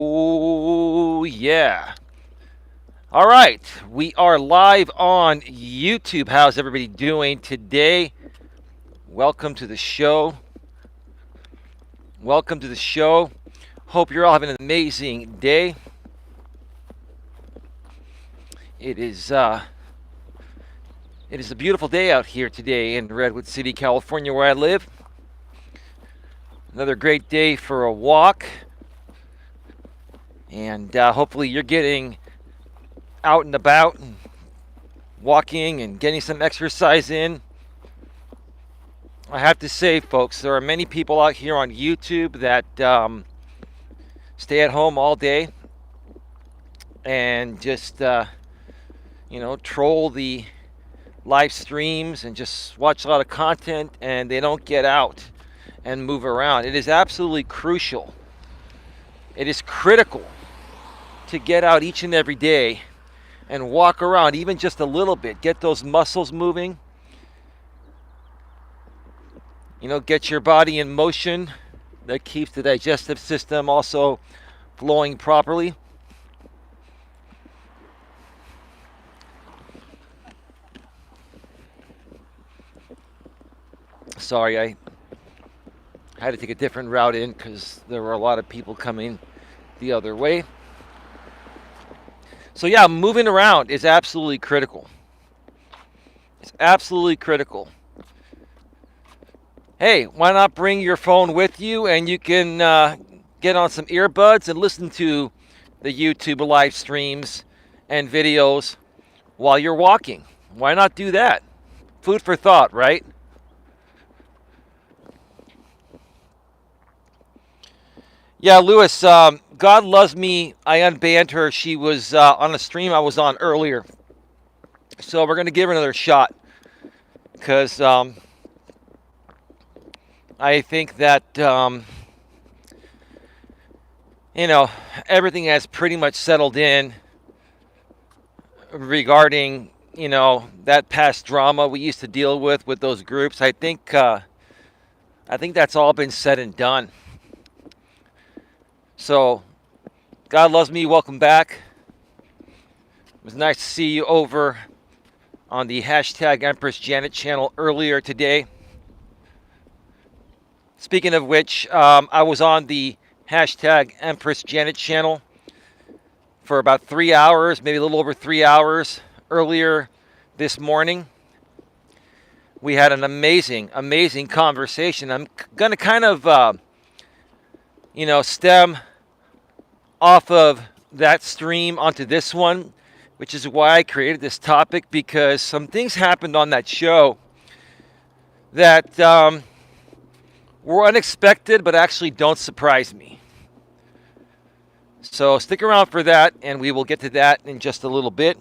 Oh, yeah. All right. We are live on YouTube. How's everybody doing today? Welcome to the show. Welcome to the show. Hope you're all having an amazing day. It is uh it is a beautiful day out here today in Redwood City, California, where I live. Another great day for a walk. And hopefully you're getting out and about and walking and getting some exercise in. I have to say, folks, there are many people out here on YouTube that stay at home all day and just, troll the live streams and just watch a lot of content, and they don't get out and move around. It is absolutely crucial. It is critical to get out each and every day and walk around even just a little bit. Get those muscles moving. Get your body in motion. That keeps the digestive system also flowing properly. Sorry, I had to take a different route in because there were a lot of people coming the other way. So yeah, moving around is absolutely critical. It's absolutely critical. Hey, why not bring your phone with you and you can get on some earbuds and listen to the YouTube live streams and videos while you're walking? Why not do that? Food for thought, right? Yeah, Lewis, God loves me. I unbanned her. She was on a stream I was on earlier. So we're going to give her another shot because I think that, everything has pretty much settled in regarding, that past drama we used to deal with those groups. I think that's all been said and done. So, God loves me. Welcome back. It was nice to see you over on the hashtag Empress Janet channel earlier today. Speaking of which, I was on the hashtag Empress Janet channel for about 3 hours, maybe a little over 3 hours earlier this morning. We had an amazing conversation. I'm going to kind of, stem off of that stream onto this one, which is why I created this topic, because some things happened on that show that were unexpected, but actually don't surprise me. So stick around for that, and we will get to that in just a little bit.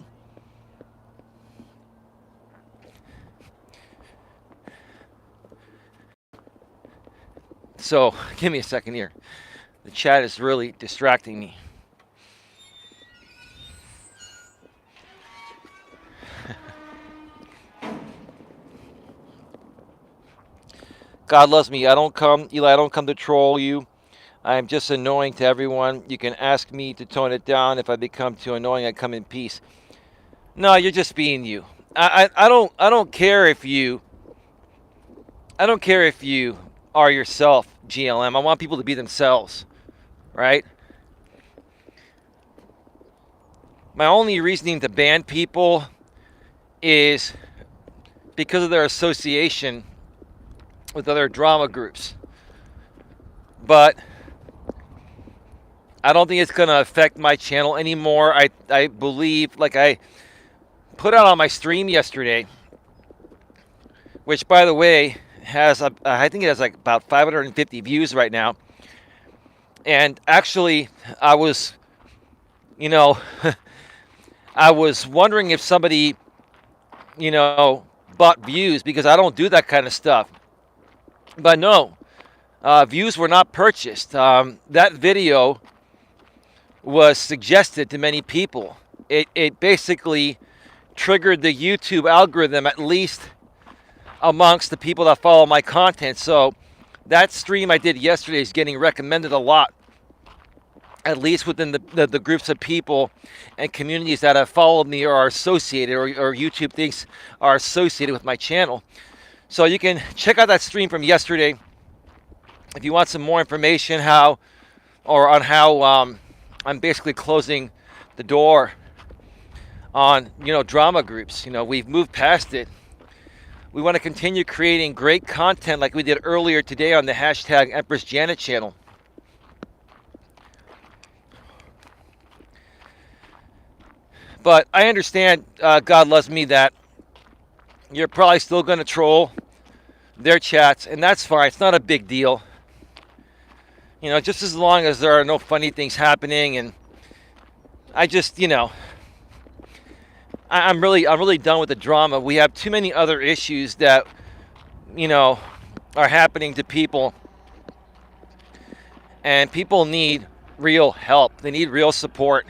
So give me a second here. The chat is really distracting me. God loves me. Eli, I don't come to troll you. I am just annoying to everyone. You can ask me to tone it down. If I become too annoying, I come in peace. No, you're just being you. I don't care if you are yourself, GLM. I want people to be themselves, right? My only reasoning to ban people is because of their association with other drama groups. But I don't think it's going to affect my channel anymore. I believe, like I put out on my stream yesterday, which, by the way, has, I think it has like about 550 views right now. And actually, I was, I was wondering if somebody, bought views, because I don't do that kind of stuff. But no, views were not purchased. That video was suggested to many people. It basically triggered the YouTube algorithm, at least amongst the people that follow my content. So that stream I did yesterday is getting recommended a lot. at least within the groups of people and communities that have followed me or are associated, or YouTube thinks are associated with my channel. So you can check out that stream from yesterday if you want some more information on how I'm basically closing the door on drama groups. We've moved past it. We want to continue creating great content like we did earlier today on the hashtag Empress Janet channel. But I understand, God loves me, that you're probably still going to troll their chats, and that's fine. It's not a big deal. Just as long as there are no funny things happening, and I just, I'm really done with the drama. We have too many other issues that, are happening to people, and people need real help. They need real support.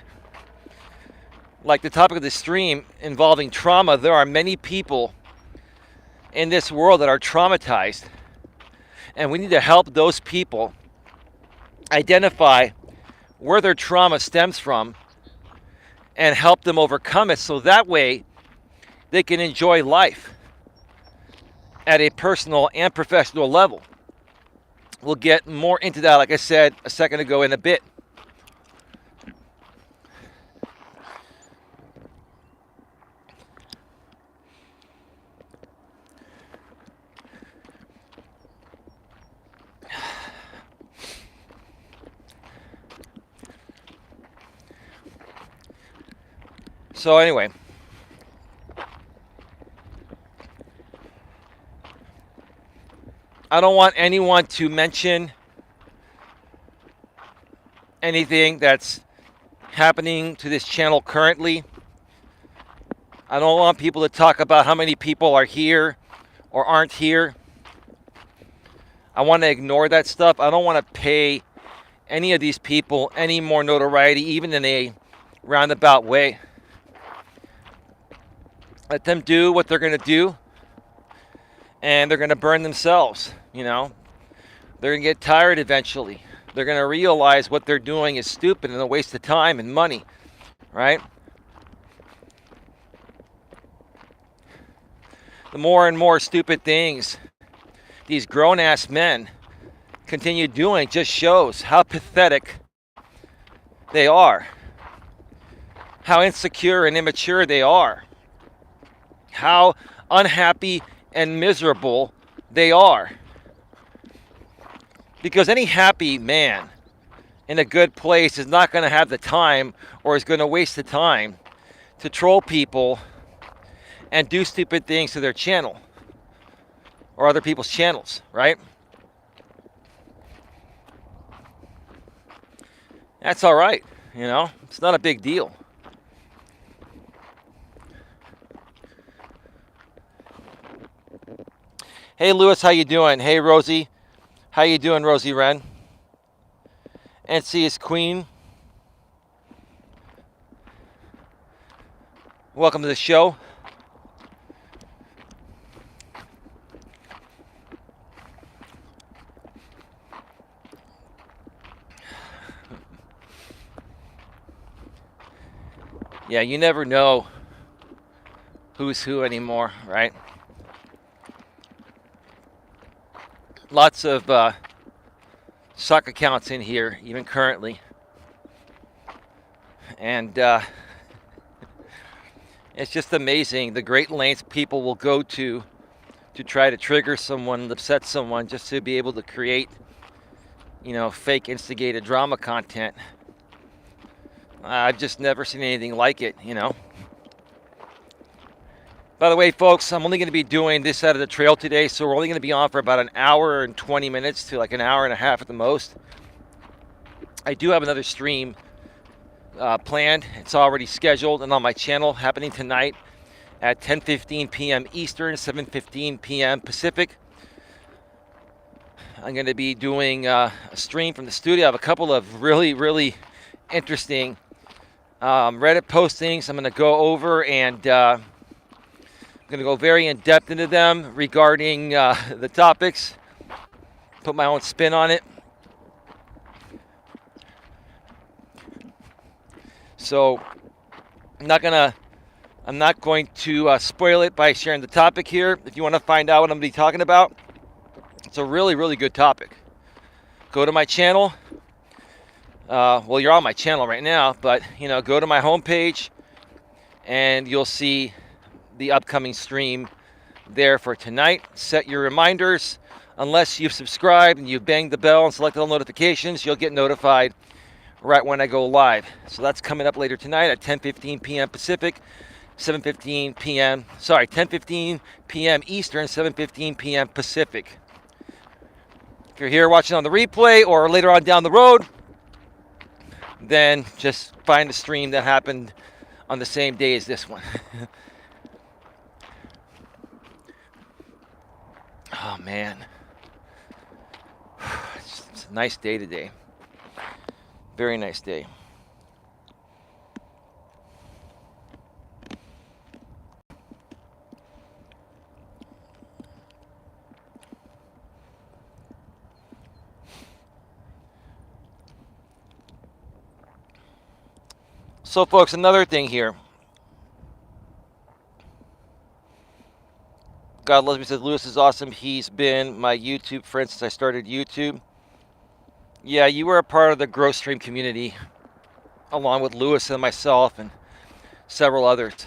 Like the topic of the stream involving trauma, there are many people in this world that are traumatized, and we need to help those people identify where their trauma stems from and help them overcome it, so that way they can enjoy life at a personal and professional level. We'll get more into that, like I said a second ago, in a bit. So anyway, I don't want anyone to mention anything that's happening to this channel currently. I don't want people to talk about how many people are here or aren't here. I want to ignore that stuff. I don't want to pay any of these people any more notoriety, even in a roundabout way. Let them do what they're going to do, and they're going to burn themselves. They're going to get tired eventually. They're going to realize what they're doing is stupid and a waste of time and money, right? The more and more stupid things these grown-ass men continue doing just shows how pathetic they are, how insecure and immature they are, how unhappy and miserable they are. Because any happy man in a good place is not going to have the time, or is going to waste the time to troll people and do stupid things to their channel or other people's channels, right? That's all right, it's not a big deal. Hey Lewis, how you doing? Hey Rosie, how you doing, Rosie Wren? NC is Queen. Welcome to the show. Yeah, you never know who's who anymore, right? Lots of suck accounts in here, even currently. And it's just amazing the great lengths people will go to try to trigger someone, upset someone, just to be able to create, fake instigated drama content. I've just never seen anything like it, By the way, folks, I'm only going to be doing this side of the trail today, so we're only going to be on for about an hour and 20 minutes to like an hour and a half at the most. I do have another stream planned. It's already scheduled and on my channel, happening tonight at 10:15 p.m. Eastern, 7:15 p.m. Pacific. I'm going to be doing a stream from the studio. I have a couple of really, really interesting Reddit postings I'm going to go over, and I'm going to go very in depth into them regarding the topics, put my own spin on it. So I'm not going to spoil it by sharing the topic here. If you want to find out what I'm going to be talking about, it's a really, really good topic. Go to my channel. Well, you're on my channel right now, but go to my homepage, and you'll see the upcoming stream there for tonight. Set your reminders. Unless you've subscribed and you've banged the bell and selected all notifications, you'll get notified right when I go live. So that's coming up later tonight at 10:15 p.m. Pacific, 7:15 p.m. 10:15 p.m. Eastern, 7:15 p.m. Pacific. If you're here watching on the replay or later on down the road, then just find a stream that happened on the same day as this one. Oh man, it's a nice day today. Very nice day. So folks, another thing here. God loves me says Lewis is awesome. He's been my YouTube friend since I started YouTube. Yeah, you were a part of the Growth Stream community, along with Lewis and myself and several others.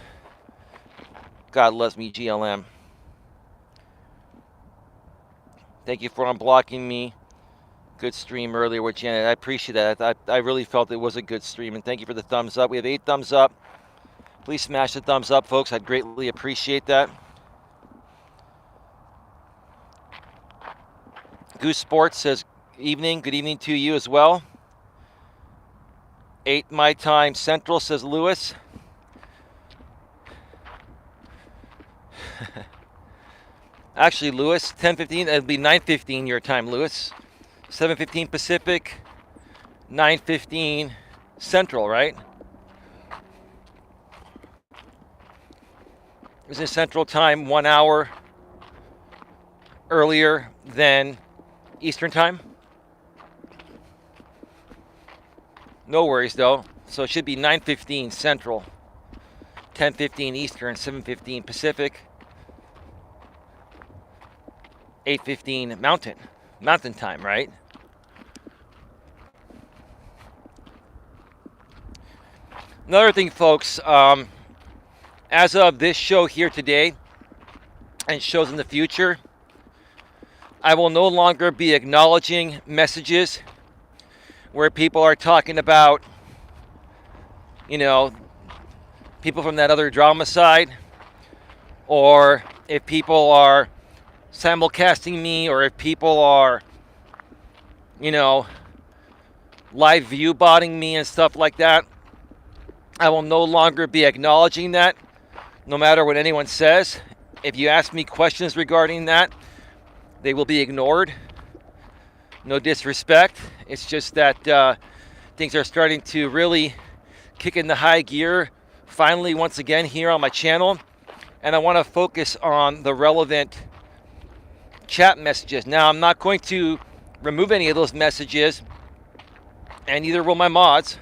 God loves me, GLM. Thank you for unblocking me. Good stream earlier with Janet. I appreciate that. I really felt it was a good stream, and thank you for the thumbs up. We have 8 thumbs up. Please smash the thumbs up, folks. I'd greatly appreciate that. Goose Sports says, evening. Good evening to you as well. 8 my time Central, says Lewis. Actually, Lewis, 10:15. It'll be 9:15 your time, Lewis. 7:15 Pacific, 9:15 Central, right? Isn't Central Time 1 hour earlier than Eastern Time? No worries, though. So it should be 9:15 Central, 10:15 Eastern, 7:15 Pacific, 8:15 Mountain Time, right? Another thing, folks, as of this show here today and shows in the future, I will no longer be acknowledging messages where people are talking about, people from that other drama side, or if people are simulcasting me, or if people are, live view botting me and stuff like that. I will no longer be acknowledging that, no matter what anyone says. If you ask me questions regarding that, they will be ignored. No disrespect. It's just that things are starting to really kick into high gear, finally, once again, here on my channel. And I want to focus on the relevant chat messages. Now, I'm not going to remove any of those messages, and neither will my mods,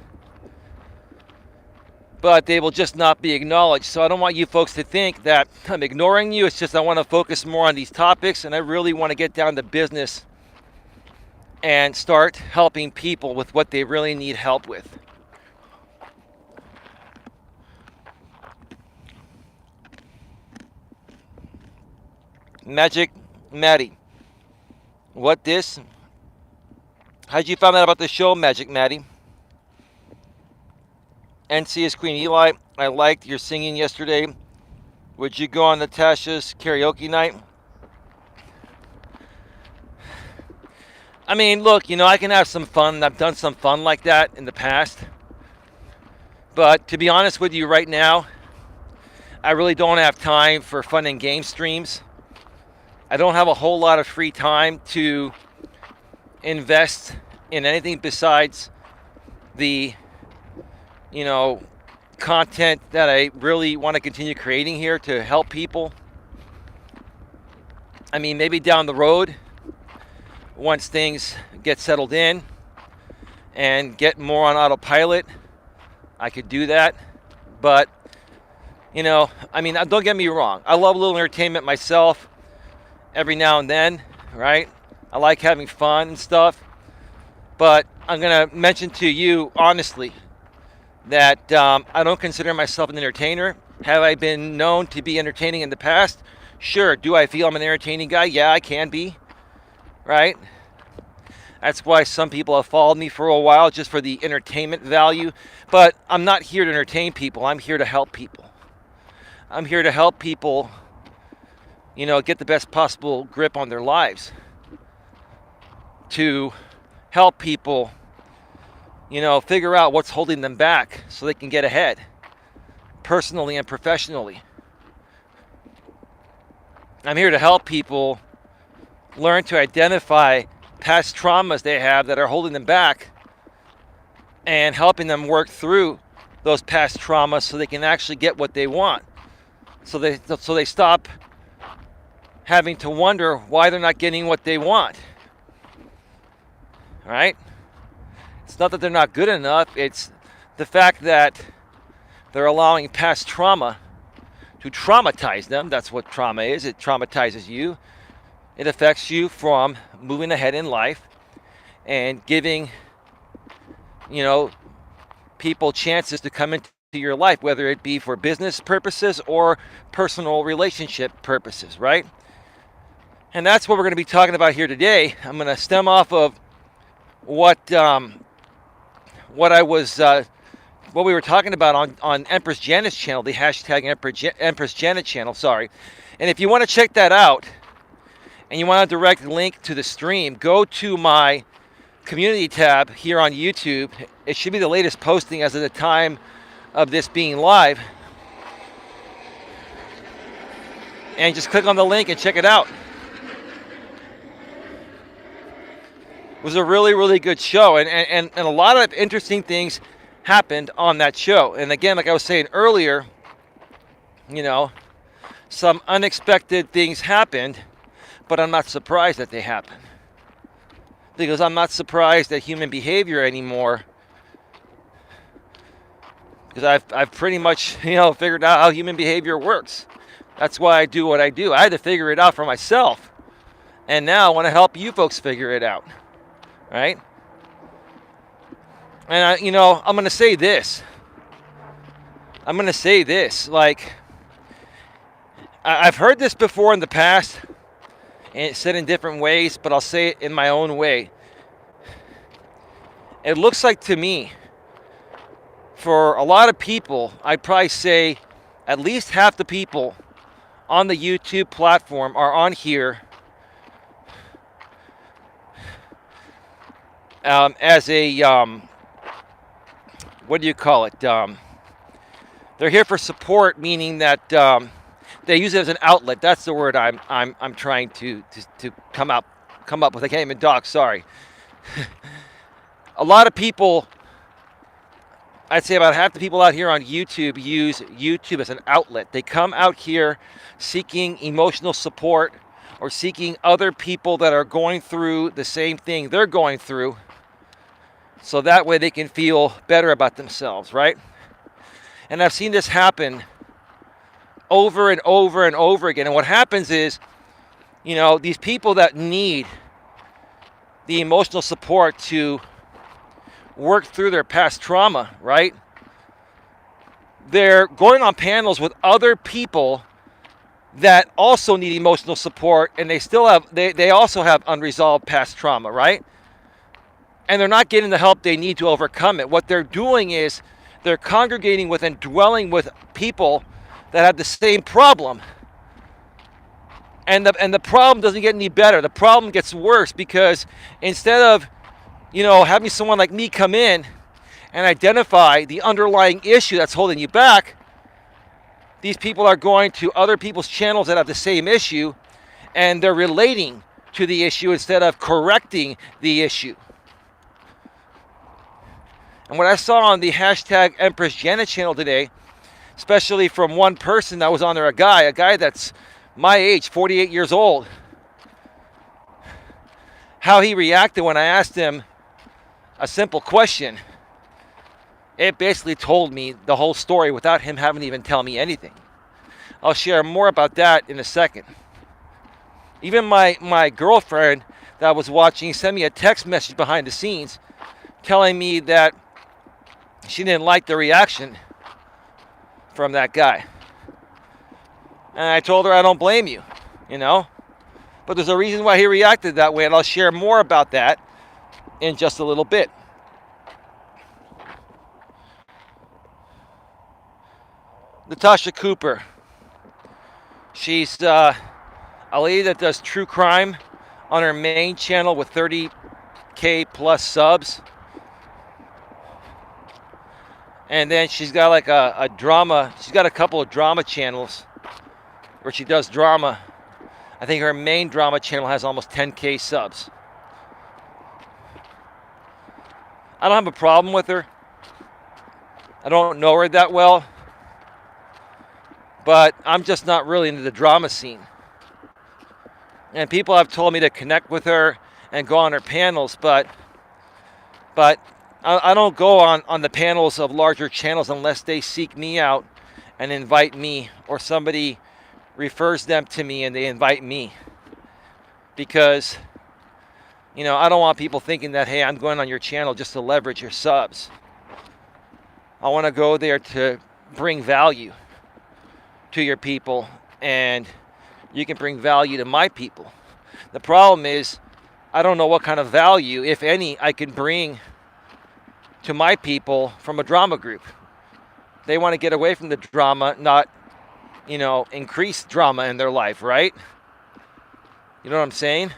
but they will just not be acknowledged. So I don't want you folks to think that I'm ignoring you. It's just I want to focus more on these topics, and I really want to get down to business and start helping people with what they really need help with. Magic Maddie. What this? How'd you find out about the show, Magic Maddie? NC is Queen Eli. I liked your singing yesterday. Would you go on Natasha's karaoke night? I mean, look, I can have some fun. I've done some fun like that in the past. But to be honest with you right now, I really don't have time for fun and game streams. I don't have a whole lot of free time to invest in anything besides the, content that I really want to continue creating here to help people. I mean, maybe down the road, once things get settled in and get more on autopilot, I could do that, but I mean, don't get me wrong. I love a little entertainment myself every now and then, right? I like having fun and stuff, but I'm going to mention to you honestly that I don't consider myself an entertainer. Have I been known to be entertaining in the past? Sure. Do I feel I'm an entertaining guy? Yeah, I can be, right? That's why some people have followed me for a while, just for the entertainment value. But I'm not here to entertain people. I'm here to help people. I'm here to help people, get the best possible grip on their lives. To help people, figure out what's holding them back so they can get ahead, personally and professionally. I'm here to help people learn to identify past traumas they have that are holding them back and helping them work through those past traumas so they can actually get what they want. So they stop having to wonder why they're not getting what they want. All right? It's not that they're not good enough. It's the fact that they're allowing past trauma to traumatize them. That's what trauma is. It traumatizes you. It affects you from moving ahead in life and giving, people chances to come into your life, whether it be for business purposes or personal relationship purposes, right? And that's what we're going to be talking about here today. I'm going to stem off of what we were talking about on Empress Janet's channel, the hashtag Empress Janet channel, sorry. And if you want to check that out and you want a direct link to the stream, go to my community tab here on YouTube. It should be the latest posting as of the time of this being live. And just click on the link and check it out. It was a really, really good show, and a lot of interesting things happened on that show. And again, like I was saying earlier, some unexpected things happened, but I'm not surprised that they happened. Because I'm not surprised at human behavior anymore. Because I've pretty much, figured out how human behavior works. That's why I do what I do. I had to figure it out for myself. And now I want to help you folks figure it out. Right? And, I'm going to say this. Like, I've heard this before in the past, and it's said in different ways, but I'll say it in my own way. It looks like to me, for a lot of people, I'd probably say at least half the people on the YouTube platform are on here as a, what do you call it? They're here for support, meaning that they use it as an outlet. That's the word I'm trying to come up with. I can't even talk. Sorry. A lot of people, I'd say about half the people out here on YouTube use YouTube as an outlet. They come out here seeking emotional support or seeking other people that are going through the same thing they're going through, so that way they can feel better about themselves, right? And I've seen this happen over and over and over again. And what happens is, these people that need the emotional support to work through their past trauma, right? They're going on panels with other people that also need emotional support, and they also have unresolved past trauma, right? And they're not getting the help they need to overcome it. What they're doing is they're congregating with and dwelling with people that have the same problem. And the problem doesn't get any better. The problem gets worse, because instead of, having someone like me come in and identify the underlying issue that's holding you back, these people are going to other people's channels that have the same issue, and they're relating to the issue instead of correcting the issue. And what I saw on the hashtag Empress Janet channel today, especially from one person that was on there, a guy that's my age, 48 years old, how he reacted when I asked him a simple question. it basically told me the whole story without him having to even tell me anything. I'll share more about that in a second. Even my girlfriend that was watching sent me a text message behind the scenes telling me that she didn't like the reaction from that guy. And I told her I don't blame you, you know. But there's a reason why he reacted that way, and I'll share more about that in just a little bit. Natasha Cooper. She's a lady that does true crime on her main channel with 30K plus subs. And then she's got like a drama, she's got a couple of drama channels where she does drama. I think her main drama channel has almost 10K subs. I don't have a problem with her. I don't know her that well. But I'm just not really into the drama scene. And people have told me to connect with her and go on her panels, but I don't go on the panels of larger channels unless they seek me out and invite me, or somebody refers them to me and they invite me. Because, you know, I don't want people thinking that, hey, I'm going on your channel just to leverage your subs. I want to go there to bring value to your people, and you can bring value to my people. The problem is, I don't know what kind of value, if any, I can bring to my people from a drama group. They want to get away from the drama, not, you know, increase drama in their life, right? You know what I'm saying?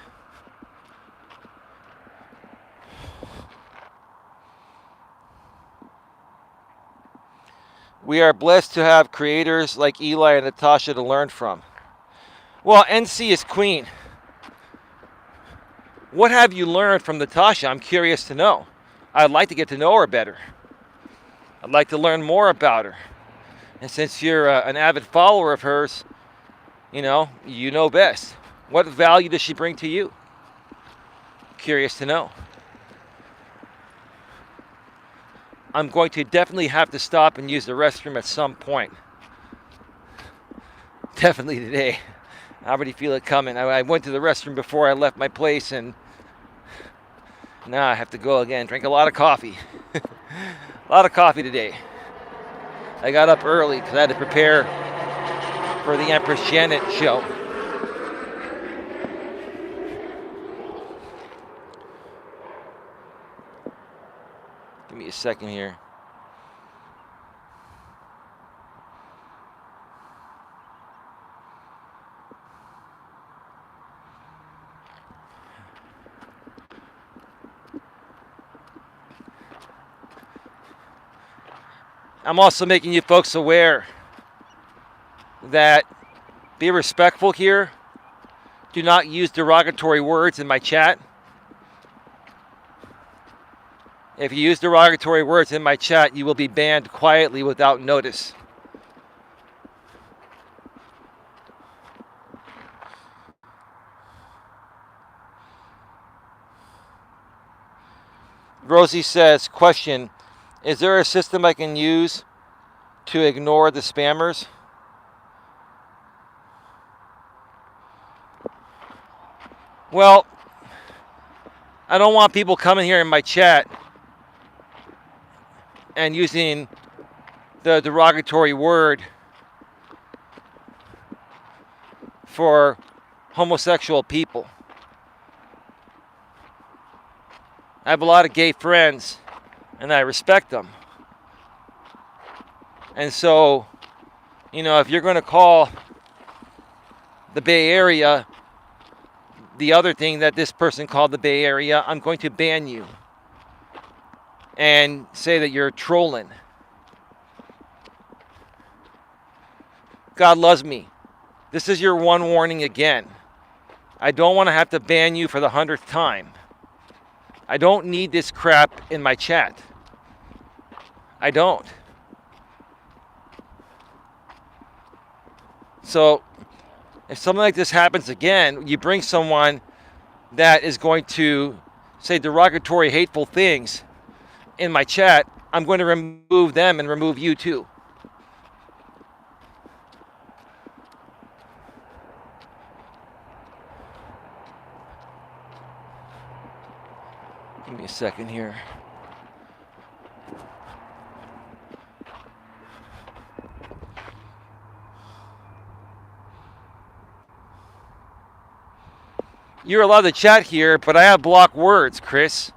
We are blessed to have creators like Eli and Natasha to learn from. Well, NC is queen. What have you learned from Natasha? I'm curious to know. I'd like to get to know her better. I'd like to learn more about her. And since you're an avid follower of hers, you know best. What value does she bring to you? Curious to know. I'm going to definitely have to stop and use the restroom at some point. Definitely today. I already feel it coming. I went to the restroom before I left my place, and now I have to go again. Drink a lot of coffee. A lot of coffee today. I got up early because I had to prepare for the Empress Janet show. Give me a second here. I'm also making you folks aware that be respectful here. Do not use derogatory words in my chat. If you use derogatory words in my chat, you will be banned quietly without notice. Rosie says, question, is there a system I can use to ignore the spammers? Well, I don't want people coming here in my chat and using the derogatory word for homosexual people. I have a lot of gay friends, and I respect them. And so, you know, if you're going to call the Bay Area the other thing that this person called the Bay Area, I'm going to ban you and say that you're trolling. God loves me. This is your one warning again. I don't want to have to ban you for the 100th time. I don't need this crap in my chat. I don't. So, if something like this happens again, you bring someone that is going to say derogatory, hateful things in my chat, I'm going to remove them and remove you too. Give me a second here. You're allowed to chat here, but I have blocked words, Chris.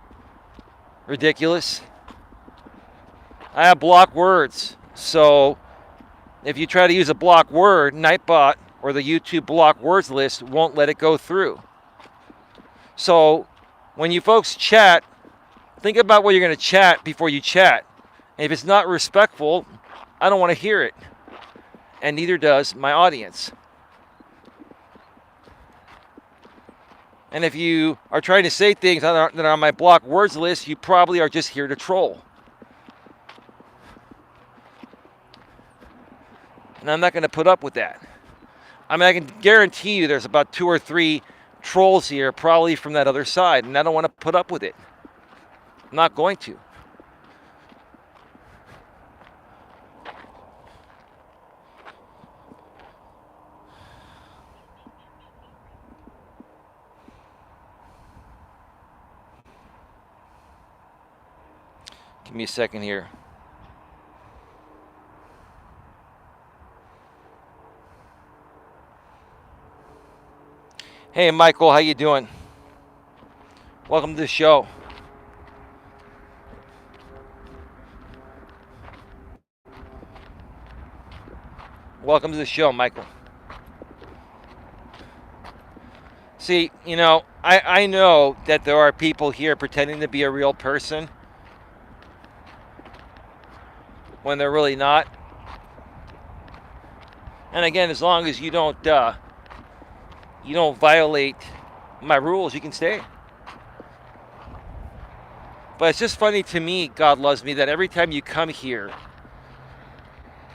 Ridiculous. I have blocked words. So if you try to use a block word, Nightbot or the YouTube block words list won't let it go through. So when you folks chat, think about what you're going to chat before you chat. And if it's not respectful, I don't want to hear it. And neither does my audience. And if you are trying to say things that are on my block words list, you probably are just here to troll. And I'm not going to put up with that. I mean, I can guarantee you there's about 2 or 3 trolls here, probably from that other side, and I don't want to put up with it. I'm not going to. Give me a second here. Hey, Michael, how you doing? Welcome to the show. Welcome to the show, Michael. See, you know, I know that there are people here pretending to be a real person when they're really not. And again, as long as you don't violate my rules, you can stay. But it's just funny to me, God loves me, that every time you come here,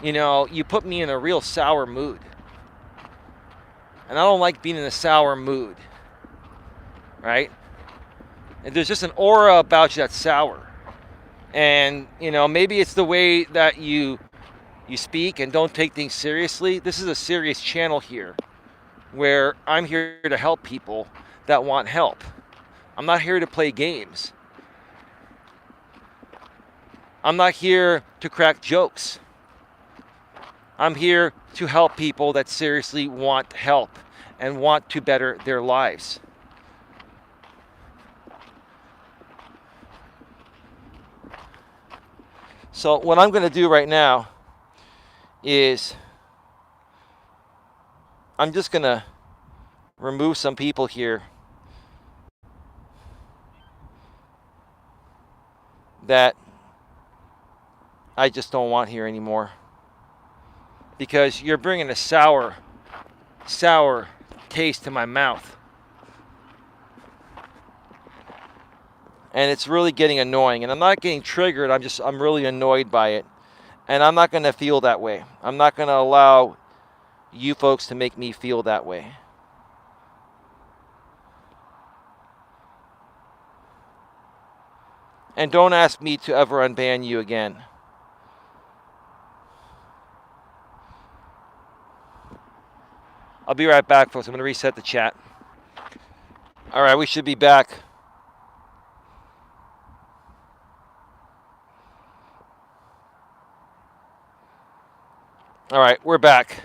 you know, you put me in a real sour mood. And I don't like being in a sour mood, right? And there's just an aura about you that's sour. And, you know, maybe it's the way that you speak and don't take things seriously. This is a serious channel here where I'm here to help people that want help. I'm not here to play games. I'm not here to crack jokes. I'm here to help people that seriously want help and want to better their lives. So what I'm going to do right now is I'm just going to remove some people here that I just don't want here anymore, because you're bringing a sour taste to my mouth. And it's really getting annoying. And I'm not getting triggered, I'm really annoyed by it. And I'm not going to feel that way. I'm not going to allow you folks to make me feel that way. And don't ask me to ever unban you again. I'll be right back, folks. I'm going to reset the chat. All right, we should be back. All right, we're back.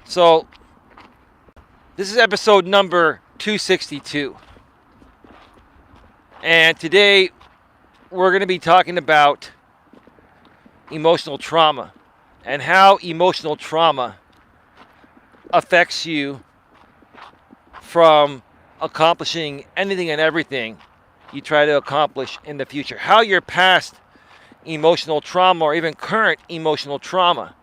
So, this is episode number 262. And today, we're going to be talking about emotional trauma and how emotional trauma affects you from accomplishing anything and everything you try to accomplish in the future. How your past emotional trauma or even current emotional trauma,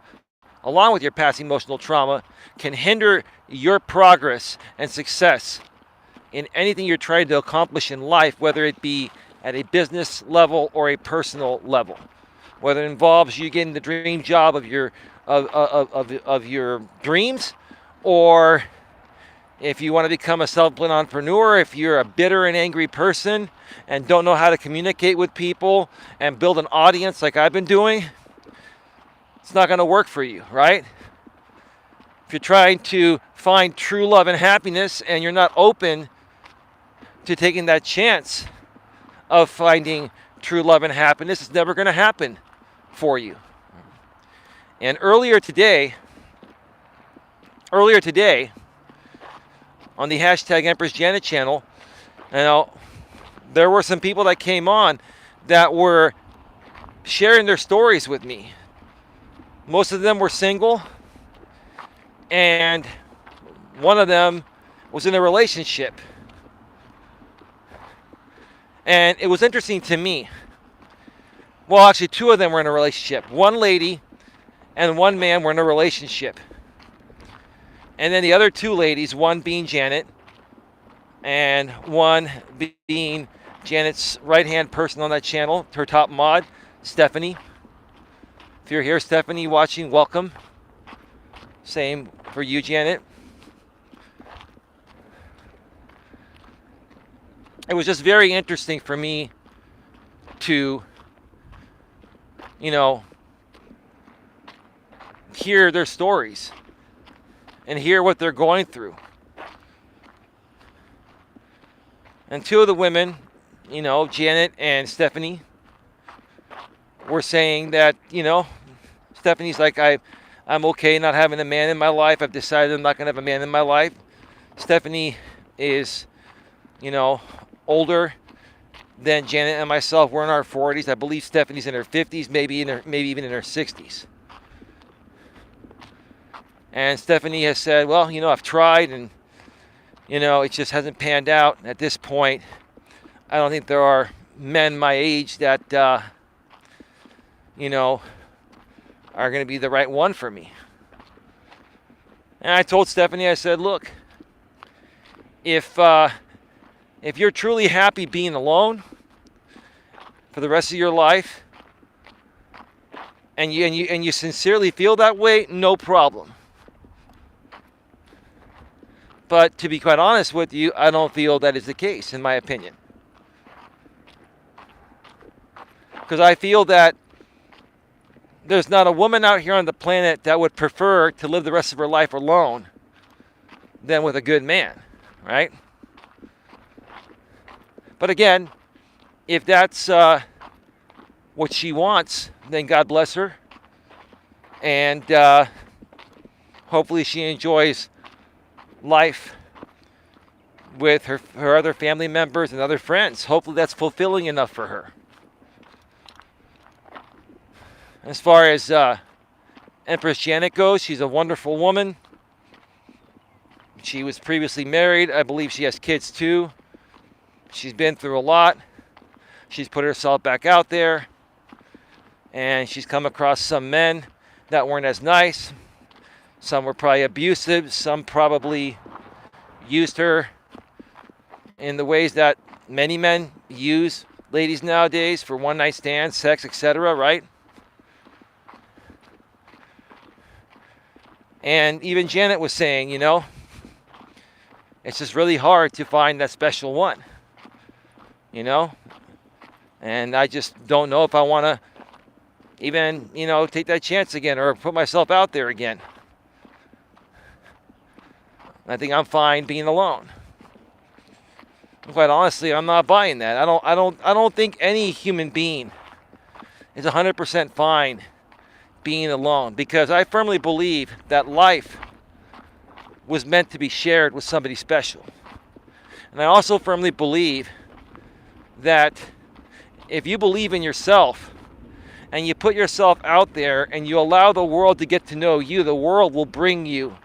along with your past emotional trauma, can hinder your progress and success in anything you're trying to accomplish in life, whether it be at a business level or a personal level. whether it involves you getting the dream job of your dreams, or if you want to become a self-employed entrepreneur, if you're a bitter and angry person and don't know how to communicate with people and build an audience like I've been doing, it's not going to work for you, right? If you're trying to find true love and happiness and you're not open to taking that chance of finding true love and happiness, it's never going to happen for you. And earlier today, on the hashtag Empress Janet channel, there were some people that came on that were sharing their stories with me. Most of them were single, and one of them was in a relationship. And it was interesting to me. Well, actually, two of them were in a relationship. One lady and one man were in a relationship. And then the other two ladies, one being Janet, and one being Janet's right-hand person on that channel, her top mod, Stephanie. If you're here, Stephanie, watching, welcome. Same for you, Janet. It was just very interesting for me to, hear their stories and hear what they're going through. And two of the women, Janet and Stephanie, were saying that, Stephanie's like, I'm okay not having a man in my life. I've decided I'm not going to have a man in my life. Stephanie is, older than Janet and myself. We're in our 40s. I believe Stephanie's in her 50s, maybe even in her 60s. And Stephanie has said, well, I've tried and, it just hasn't panned out. At this point, I don't think there are men my age that, are going to be the right one for me. And I told Stephanie, I said, look, if you're truly happy being alone for the rest of your life, and you sincerely feel that way, no problem. But to be quite honest with you, I don't feel that is the case, in my opinion. Because I feel that there's not a woman out here on the planet that would prefer to live the rest of her life alone than with a good man, right? But again, if that's what she wants, then God bless her. And hopefully she enjoys life with her other family members and other friends. Hopefully that's fulfilling enough for her. As far as Empress Janet goes, she's a wonderful woman. She was previously married. I believe she has kids too. She's been through a lot. She's put herself back out there. And she's come across some men that weren't as nice. Some were probably abusive. Some probably used her in the ways that many men use ladies nowadays for one-night stands, sex, etc., right? And even Janet was saying, it's just really hard to find that special one, And I just don't know if I want to even, take that chance again or put myself out there again. I think I'm fine being alone. Quite honestly, I'm not buying that. I don't think any human being is 100% fine being alone, because I firmly believe that life was meant to be shared with somebody special. And I also firmly believe that if you believe in yourself and you put yourself out there and you allow the world to get to know you, the world will bring you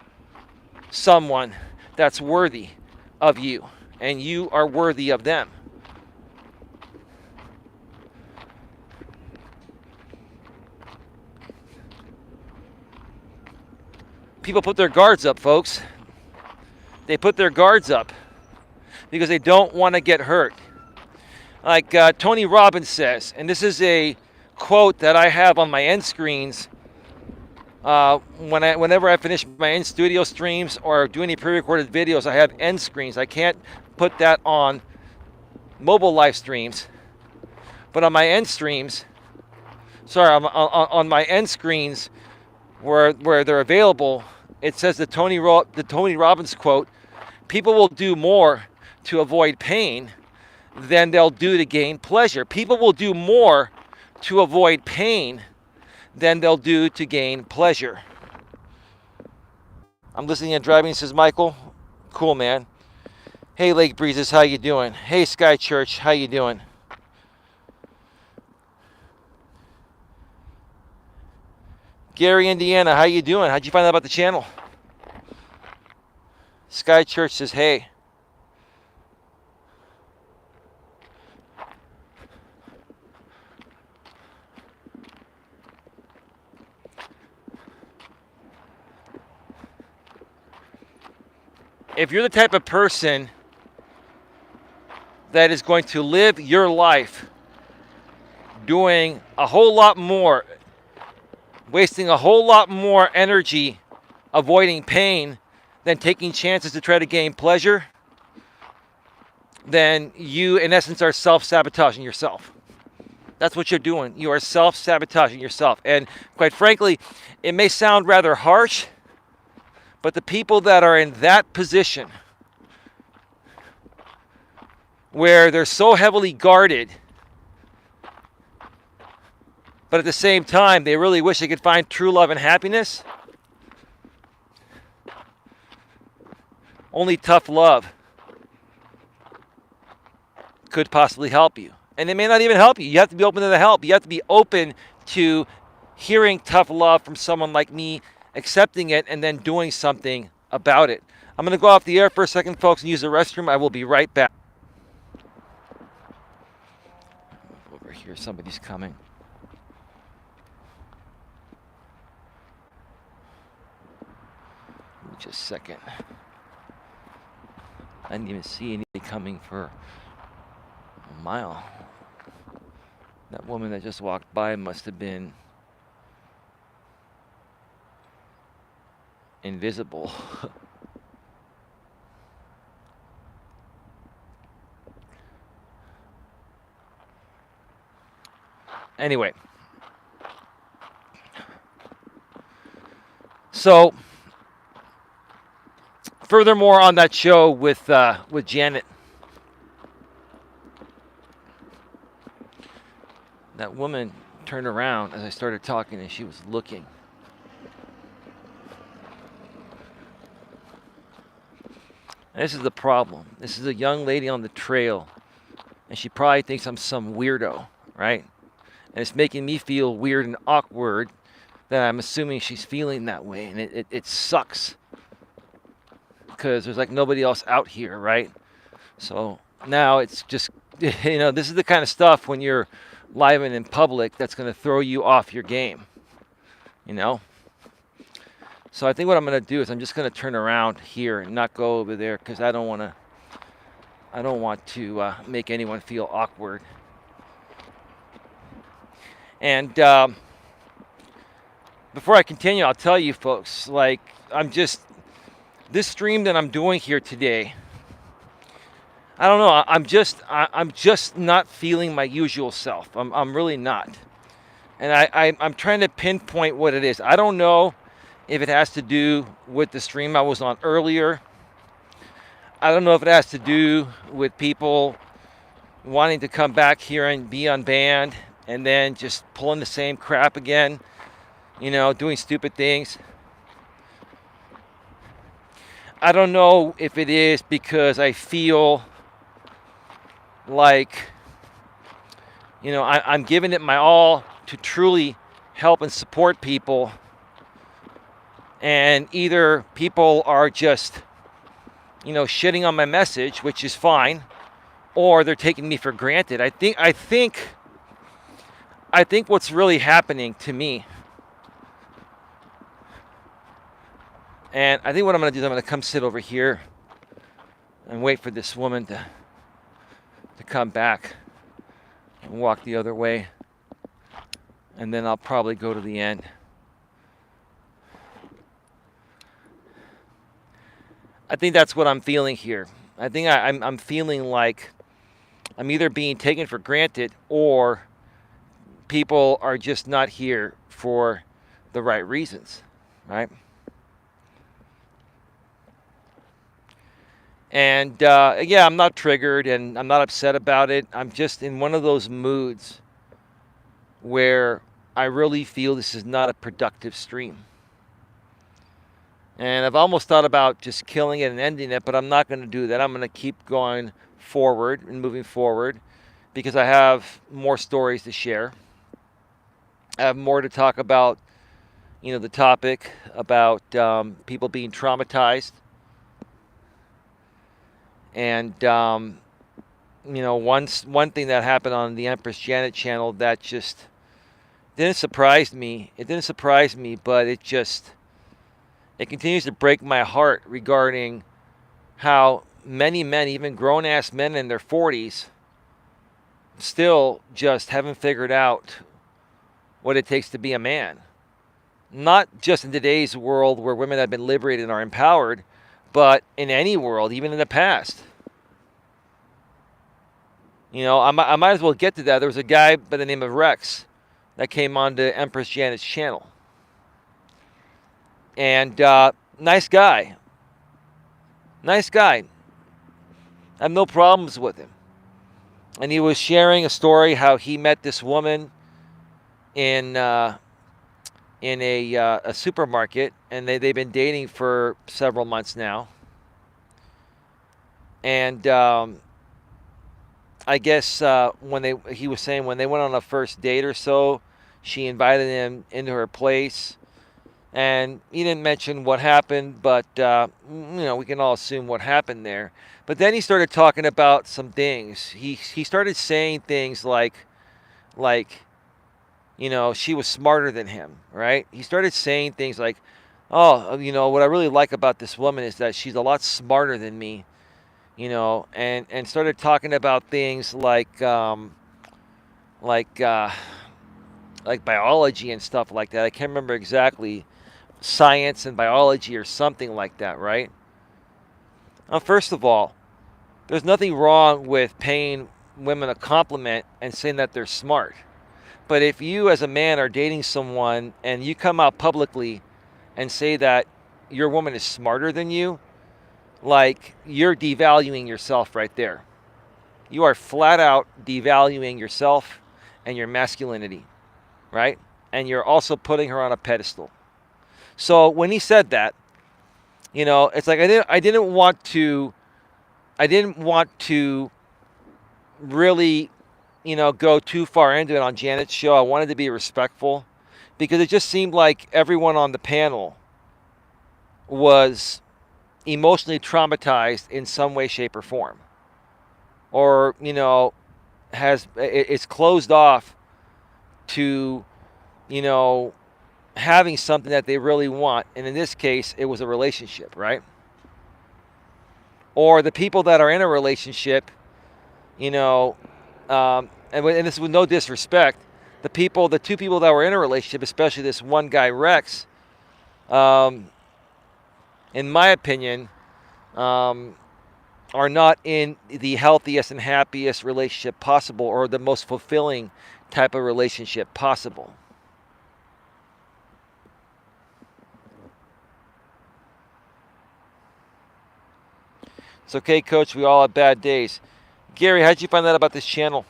someone that's worthy of you, and you are worthy of them. People put their guards up, folks. They put their guards up because they don't want to get hurt. Like Tony Robbins says, and this is a quote that I have on my end screens whenever I finish my in studio streams or do any pre-recorded videos. I have end screens. I can't put that on mobile live streams, but on my end streams, on my end screens where they're available, it says the Tony Robbins quote: "People will do more to avoid pain than they'll do to gain pleasure." People will do more to avoid pain than they'll do to gain pleasure. I'm listening and driving, says Michael. Cool, man. Hey, Lake Breezes, how you doing? Hey, Sky Church, how you doing? Gary, Indiana, how you doing? How'd you find out about the channel? Sky Church says, hey. If you're the type of person that is going to live your life doing a whole lot more, wasting a whole lot more energy avoiding pain than taking chances to try to gain pleasure, then you, in essence, are self-sabotaging yourself. That's what you're doing. You are self-sabotaging yourself. And quite frankly, it may sound rather harsh, but the people that are in that position where they're so heavily guarded, but at the same time, they really wish they could find true love and happiness, only tough love could possibly help you. And it may not even help you. You have to be open to the help. You have to be open to hearing tough love from someone like me, accepting it, and then doing something about it. I'm going to go off the air for a second, folks, and use the restroom. I will be right back. Over here, somebody's coming. Just a second. I didn't even see anybody coming for a mile. That woman that just walked by must have been invisible. Anyway, so furthermore on that show with Janet, that woman turned around as I started talking and she was looking. And this is the problem. This is a young lady on the trail, and she probably thinks I'm some weirdo, right? And it's making me feel weird and awkward that I'm assuming she's feeling that way, and it sucks because there's like nobody else out here, right? So now it's just, this is the kind of stuff when you're live and in public that's going to throw you off your game, So I think what I'm going to do is I'm just going to turn around here and not go over there because I don't want to make anyone feel awkward. And before I continue, I'll tell you folks, this stream that I'm doing here today, I don't know, I'm just not feeling my usual self. I'm really not. And I'm trying to pinpoint what it is. I don't know if it has to do with the stream I was on earlier. I don't know if it has to do with people wanting to come back here and be unbanned and then just pulling the same crap again, doing stupid things. I don't know if it is because I feel like, I'm giving it my all to truly help and support people. And either people are just, shitting on my message, which is fine, or they're taking me for granted. I think what's really happening to me, and I think what I'm going to do is I'm going to come sit over here and wait for this woman to come back and walk the other way. and then I'll probably go to the end. I think that's what I'm feeling here. I think I'm feeling like I'm either being taken for granted or people are just not here for the right reasons, right? And yeah, I'm not triggered and I'm not upset about it. I'm just in one of those moods where I really feel this is not a productive stream. And I've almost thought about just killing it and ending it, but I'm not going to do that. I'm going to keep going forward and moving forward because I have more stories to share. I have more to talk about, the topic about people being traumatized. And, one thing that happened on the Empress Janet channel that just didn't surprise me. It didn't surprise me, but it continues to break my heart regarding how many men, even grown-ass men in their 40s, still just haven't figured out what it takes to be a man. Not just in today's world where women have been liberated and are empowered, but in any world, even in the past. I might as well get to that. There was a guy by the name of Rex that came on to Empress Janet's channel. And nice guy. Nice guy. I have no problems with him. And he was sharing a story how he met this woman in a supermarket, and they've been dating for several months now. And I guess he was saying when they went on a first date or so, she invited him into her place. And he didn't mention what happened, but, we can all assume what happened there. But then he started talking about some things. He started saying things like, she was smarter than him, right? He started saying things like, oh, what I really like about this woman is that she's a lot smarter than me, and started talking about things like biology and stuff like that. I can't remember exactly. Science and biology or something like that, right? Now, first of all, there's nothing wrong with paying women a compliment and saying that they're smart. But if you as a man are dating someone and you come out publicly and say that your woman is smarter than you, you're devaluing yourself right there. You are flat out devaluing yourself and your masculinity, right? And you're also putting her on a pedestal. So when he said that, it's like I didn't want to really, go too far into it on Janet's show. I wanted to be respectful because it just seemed like everyone on the panel was emotionally traumatized in some way, shape, or form, or it's closed off to having something that they really want. And in this case, it was a relationship, right? Or the people that are in a relationship, and this is with no disrespect, the two people that were in a relationship, especially this one guy, Rex, in my opinion, are not in the healthiest and happiest relationship possible, or the most fulfilling type of relationship possible. It's okay, Coach. We all have bad days. Gary, how'd you find out about this channel?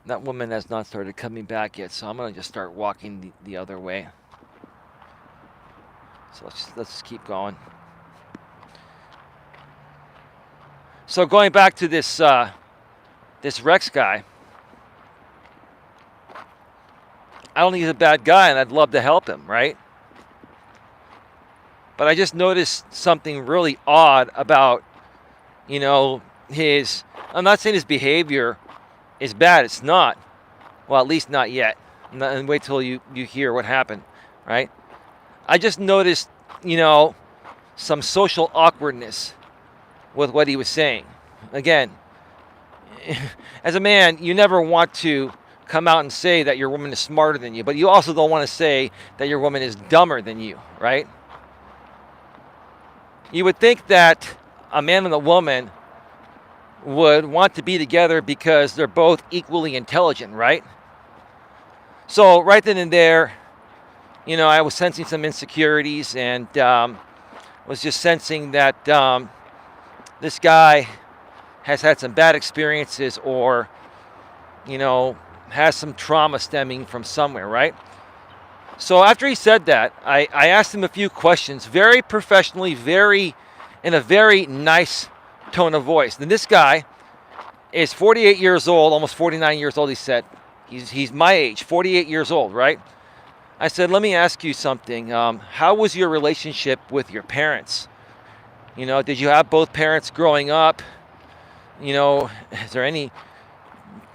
That woman has not started coming back yet, so I'm going to just start walking the other way. So let's just keep going. So going back to this Rex guy, I don't think he's a bad guy, and I'd love to help him, right? But I just noticed something really odd about, his. I'm not saying his behavior is bad. It's not. Well, at least not yet. And wait till you hear what happened. right? I just noticed, some social awkwardness with what he was saying. Again, as a man, you never want to come out and say that your woman is smarter than you, but you also don't want to say that your woman is dumber than you, right? You would think that a man and a woman would want to be together because they're both equally intelligent, right? So right then and there, I was sensing some insecurities and was just sensing that this guy has had some bad experiences or, has some trauma stemming from somewhere, right? So after he said that, I asked him a few questions, very professionally, in a very nice tone of voice. And this guy is 48 years old, almost 49 years old, he said. He's my age, 48 years old, right? I said, let me ask you something. How was your relationship with your parents? Did you have both parents growing up? Is there any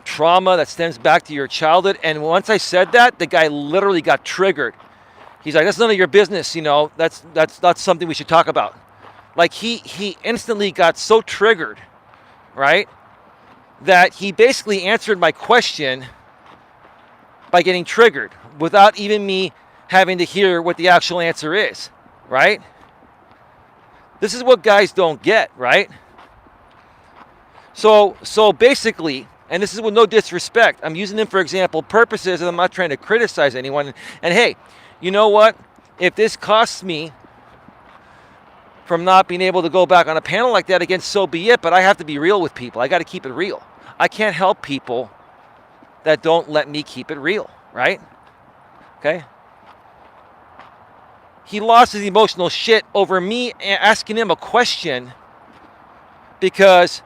trauma that stems back to your childhood? And once I said that, the guy literally got triggered. He's like, that's none of your business, that's something we should talk about. Like he instantly got so triggered, right? That he basically answered my question by getting triggered without even me having to hear what the actual answer is, right? This is what guys don't get, right? So basically, and this is with no disrespect, I'm using them for example purposes and I'm not trying to criticize anyone. And hey, you know what? If this costs me from not being able to go back on a panel like that again, so be it, but I have to be real with people. I got to keep it real. I can't help people that don't let me keep it real, right? Okay? He lost his emotional shit over me asking him a question because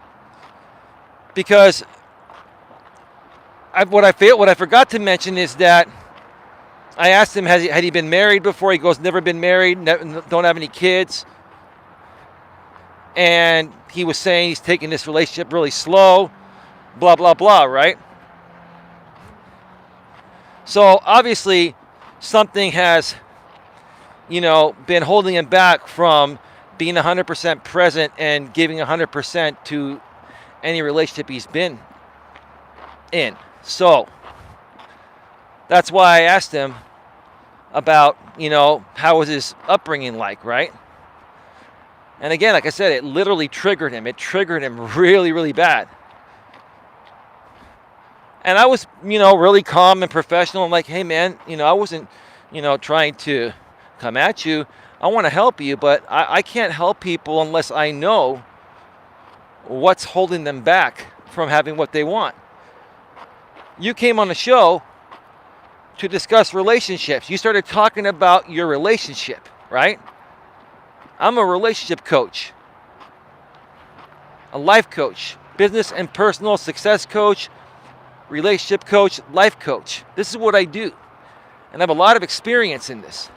what I forgot to mention is that I asked him, had he been married before? He goes, never been married, don't have any kids. And he was saying he's taking this relationship really slow, blah, blah, blah, right? So obviously something has, been holding him back from being 100% present and giving 100% to any relationship he's been in. So that's why I asked him about, how was his upbringing like, right? And again, like I said, it literally triggered him. It triggered him really, really bad. And I was, really calm and professional. I'm like, hey, man, I wasn't, trying to come at you. I want to help you, but I can't help people unless I know what's holding them back from having what they want. You came on the show to discuss relationships. You started talking about your relationship, right? I'm a relationship coach, a life coach, business and personal success coach, relationship coach, life coach. This is what I do. And I have a lot of experience in this.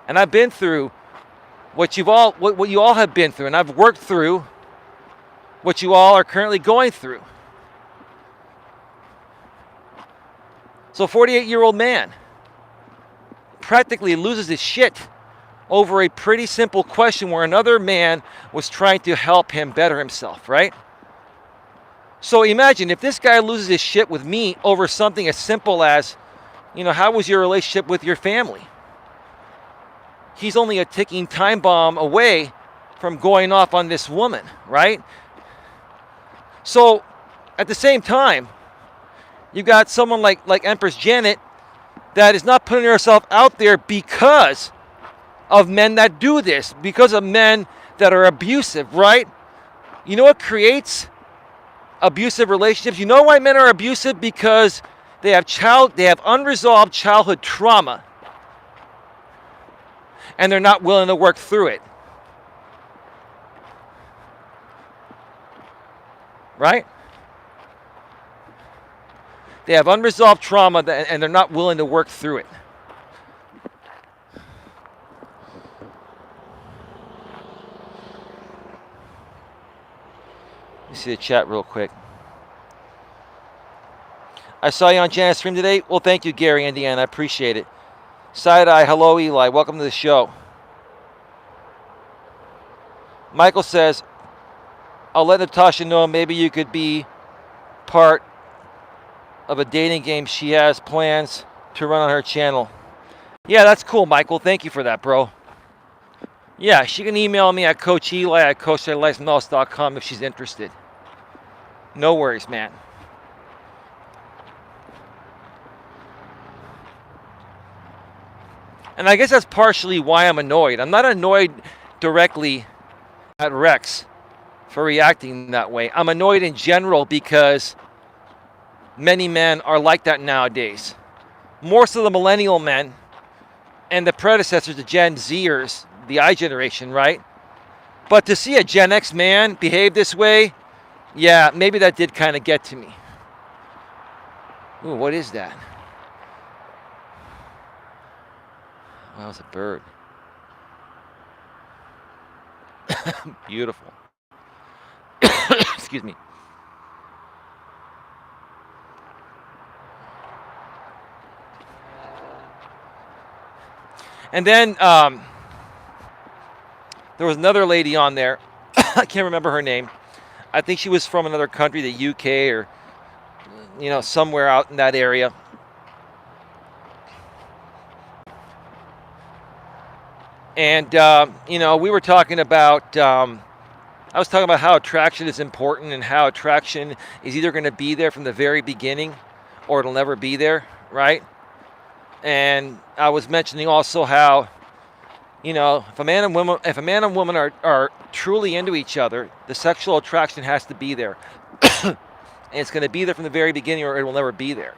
And I've been through what you all have been through. And I've worked through what you all are currently going through. So 48-year-old man practically loses his shit over a pretty simple question where another man was trying to help him better himself, right? So imagine if this guy loses his shit with me over something as simple as, how was your relationship with your family? He's only a ticking time bomb away from going off on this woman, right? So at the same time, you got someone like Empress Janet that is not putting herself out there because of men that do this, because of men that are abusive, right? You know what creates abusive relationships? You know why men are abusive? Because they have unresolved childhood trauma and they're not willing to work through it. Right? They have unresolved trauma and they're not willing to work through it. Let me see the chat real quick. I saw you on Janet's stream today. Well, thank you, Gary, Indiana. I appreciate it. Side-eye, hello Eli, welcome to the show. Michael says, I'll let Natasha know maybe you could be part of a dating game she has plans to run on her channel. Yeah, that's cool, Michael. Thank you for that, bro. Yeah, she can email me at Coach Eli at coacheli@eliasmelas.com if she's interested. No worries, man. And I guess that's partially why I'm annoyed. I'm not annoyed directly at Rex for reacting that way. I'm annoyed in general because many men are like that nowadays. More so the millennial men and the predecessors, the Gen Zers, the I generation, right? But to see a Gen X man behave this way, yeah, maybe that did kind of get to me. Ooh, what is that? Wow, that was a bird. Beautiful. Excuse me. And then there was another lady on there. I can't remember her name. I think she was from another country, the UK or, somewhere out in that area. And, we were talking about, I was talking about how attraction is important and how attraction is either going to be there from the very beginning or it'll never be there, right? And I was mentioning also how, if a man and woman are truly into each other, the sexual attraction has to be there. And it's going to be there from the very beginning or it will never be there.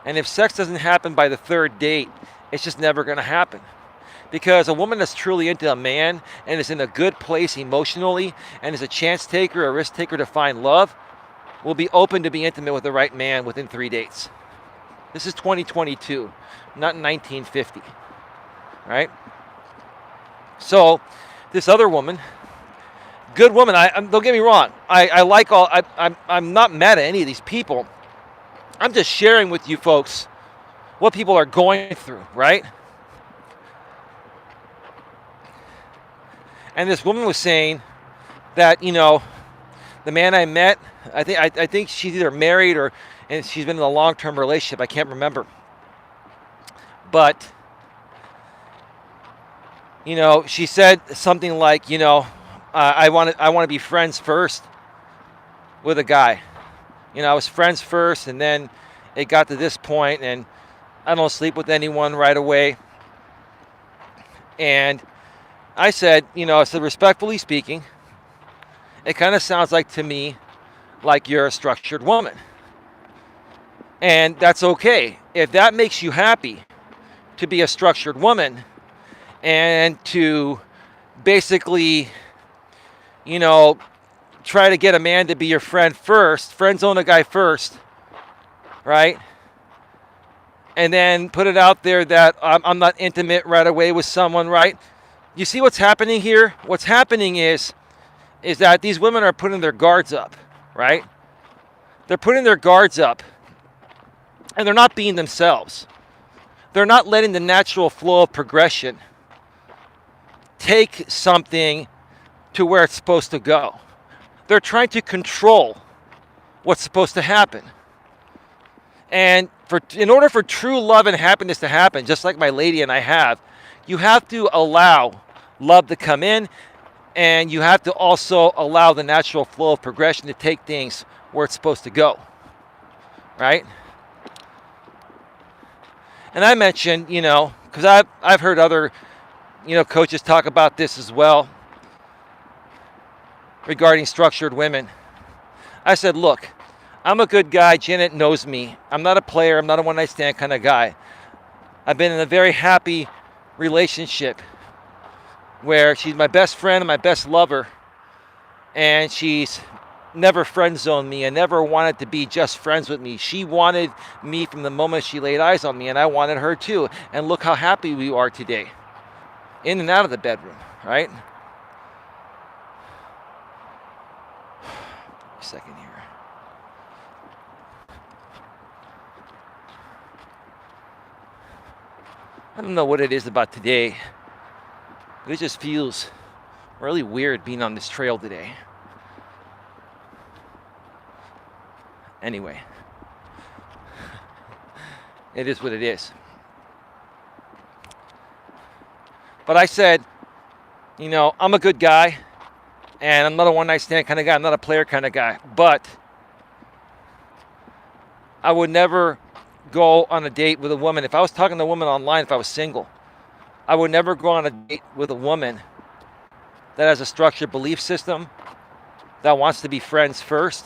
And if sex doesn't happen by the third date, it's just never going to happen. Because a woman that's truly into a man and is in a good place emotionally and is a chance taker, a risk taker to find love, will be open to be intimate with the right man within 3 dates. This is 2022, not 1950, right? So this other woman, good woman, don't get me wrong, I like all, I'm not mad at any of these people. I'm just sharing with you folks what people are going through, right? And this woman was saying that, the man I met, I think she's either married and she's been in a long-term relationship. I can't remember. But, she said something like, I want to be friends first with a guy. I was friends first, and then it got to this point, and I don't sleep with anyone right away. And I said, respectfully speaking, it kind of sounds like to me like you're a structured woman. And that's okay. If that makes you happy to be a structured woman and to basically, try to get a man to be your friend first, friend zone a guy first, right? And then put it out there that I'm not intimate right away with someone, right? You see what's happening here? What's happening is that these women are putting their guards up, right? They're putting their guards up, and they're not being themselves. They're not letting the natural flow of progression take something to where it's supposed to go. They're trying to control what's supposed to happen. And in order for true love and happiness to happen, just like my lady and I have, you have to allow love to come in, and you have to also allow the natural flow of progression to take things where it's supposed to go, right? And I mentioned, because I've heard other, coaches talk about this as well regarding structured women. I said, look, I'm a good guy. Janet knows me. I'm not a player. I'm not a one-night stand kind of guy. I've been in a very happy relationship where she's my best friend and my best lover, and she's never friend zoned me and never wanted to be just friends with me. She wanted me from the moment she laid eyes on me, and I wanted her too. And look how happy we are today, in and out of the bedroom, right? A second here. I don't know what it is about today, but it just feels really weird being on this trail today. Anyway, it is what it is. But I said, I'm a good guy, and I'm not a one-night stand kind of guy. I'm not a player kind of guy. But I would never go on a date with a woman. If I was talking to a woman online, if I was single, I would never go on a date with a woman that has a structured belief system, that wants to be friends first,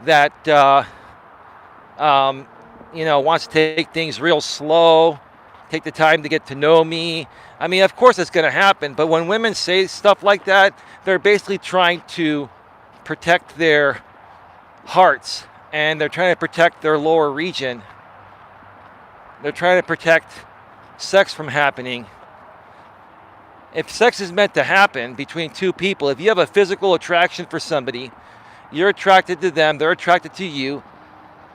that wants to take things real slow, take the time to get to know me. I mean, of course it's going to happen, but when women say stuff like that, they're basically trying to protect their hearts, and they're trying to protect their lower region. They're trying to protect sex from happening. If sex is meant to happen between two people, if you have a physical attraction for somebody, you're attracted to them, they're attracted to you,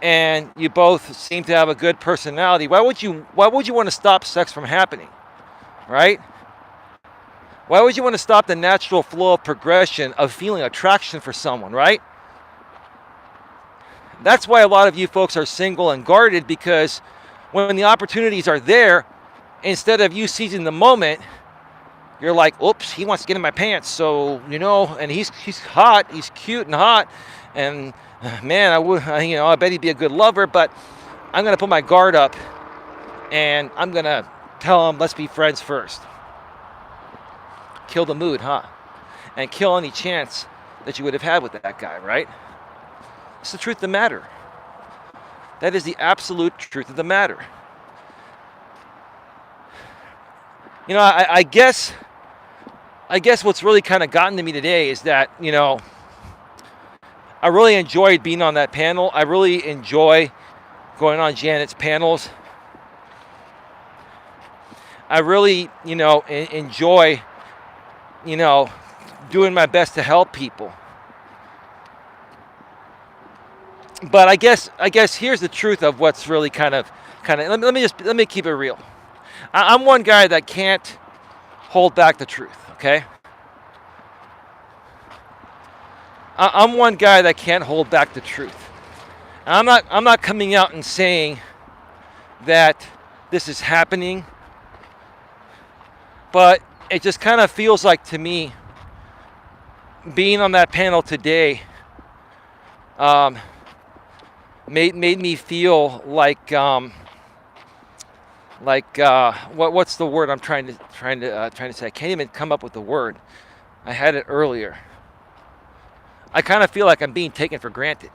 and you both seem to have a good personality, why would you want to stop sex from happening, right? Why would you want to stop the natural flow of progression of feeling attraction for someone, right? That's why a lot of you folks are single and guarded, because when the opportunities are there, instead of you seizing the moment, you're like, oops, he wants to get in my pants. So, and he's hot, he's cute and hot. And man, I bet he'd be a good lover, but I'm going to put my guard up and I'm going to tell him, let's be friends first. Kill the mood, huh? And kill any chance that you would have had with that guy, right? It's the truth of the matter. That is the absolute truth of the matter. I guess what's really kind of gotten to me today is that, I really enjoyed being on that panel. I really enjoy going on Janet's panels. I really, enjoy, doing my best to help people. But I guess here's the truth of what's really kind of. Let me keep it real. I'm one guy that can't hold back the truth. Okay. I'm one guy that can't hold back the truth. I'm not coming out and saying that this is happening, but it just kind of feels like to me, being on that panel today, made me feel like what's the word I'm trying to say? I can't even come up with the word. I had it earlier. I kind of feel like I'm being taken for granted.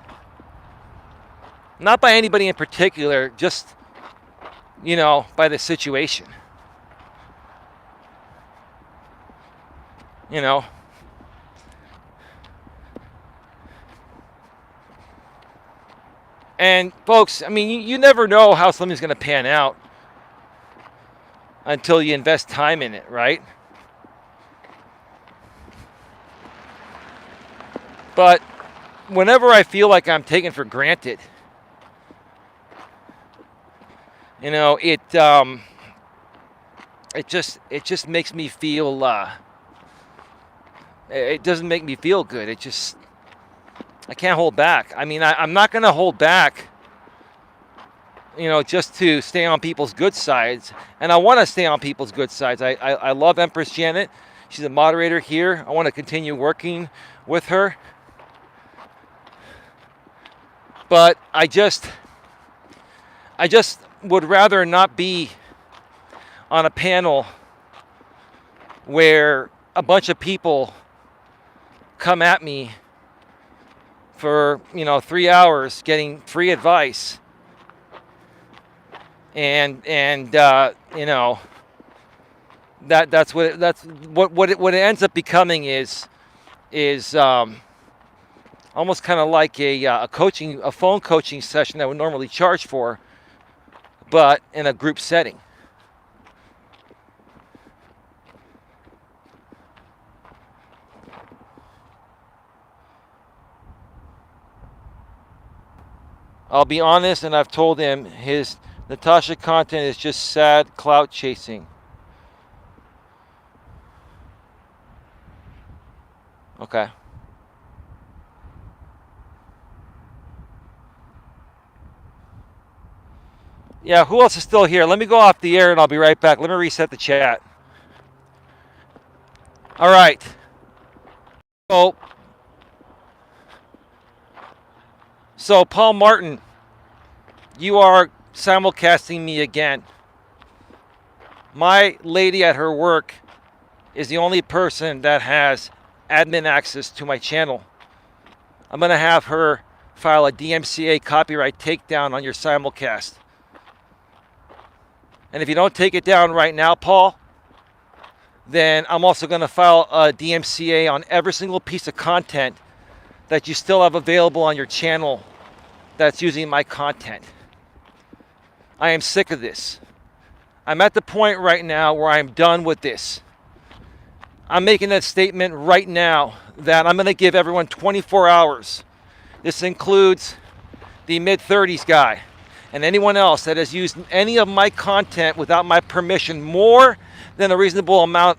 Not by anybody in particular, just, by the situation. And folks, I mean, you never know how something's going to pan out until you invest time in it, right? But whenever I feel like I'm taken for granted, it just makes me feel. It doesn't make me feel good. I can't hold back. I mean, I'm not going to hold back. Just to stay on people's good sides, and I want to stay on people's good sides. I love Empress Janet. She's a moderator here. I want to continue working with her. But I just would rather not be on a panel where a bunch of people come at me for 3 hours getting free advice, and that's what it ends up becoming is almost kind of like a phone coaching session that I would normally charge for, but in a group setting. I'll be honest, and I've told him his Natasha content is just sad clout chasing. Okay. Yeah, who else is still here? Let me go off the air and I'll be right back. Let me reset the chat. All right. So Paul Martin, you are simulcasting me again. My lady at her work is the only person that has admin access to my channel. I'm going to have her file a DMCA copyright takedown on your simulcast. And if you don't take it down right now, Paul, then I'm also going to file a DMCA on every single piece of content that you still have available on your channel that's using my content. I am sick of this. I'm at the point right now where I'm done with this. I'm making that statement right now that I'm going to give everyone 24 hours. This includes the mid-30s guy and anyone else that has used any of my content without my permission more than a reasonable amount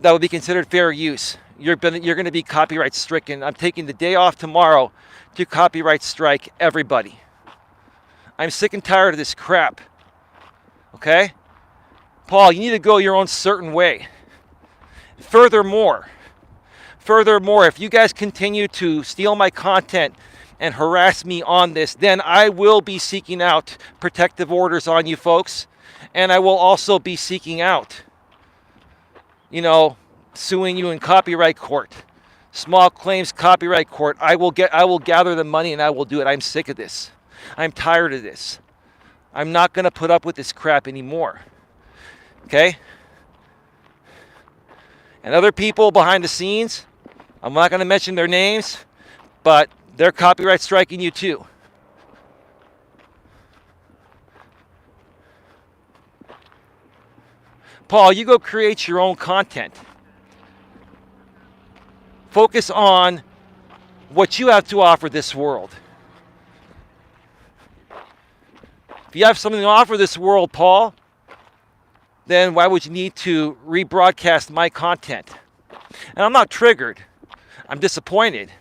that would be considered fair use. You're going to be copyright stricken. I'm taking the day off tomorrow to copyright strike everybody. I'm sick and tired of this crap. Okay? Paul, you need to go your own certain way. Furthermore, if you guys continue to steal my content and harass me on this, then I will be seeking out protective orders on you folks. And I will also be seeking out, suing you in copyright court, small claims copyright court. I will gather the money and I will do it. I'm sick of this. I'm tired of this. I'm not going to put up with this crap anymore. Okay? And other people behind the scenes, I'm not going to mention their names, but they're copyright striking you too. Paul, you go create your own content. Focus on what you have to offer this world. If you have something to offer this world, Paul, then why would you need to rebroadcast my content? And I'm not triggered. I'm disappointed.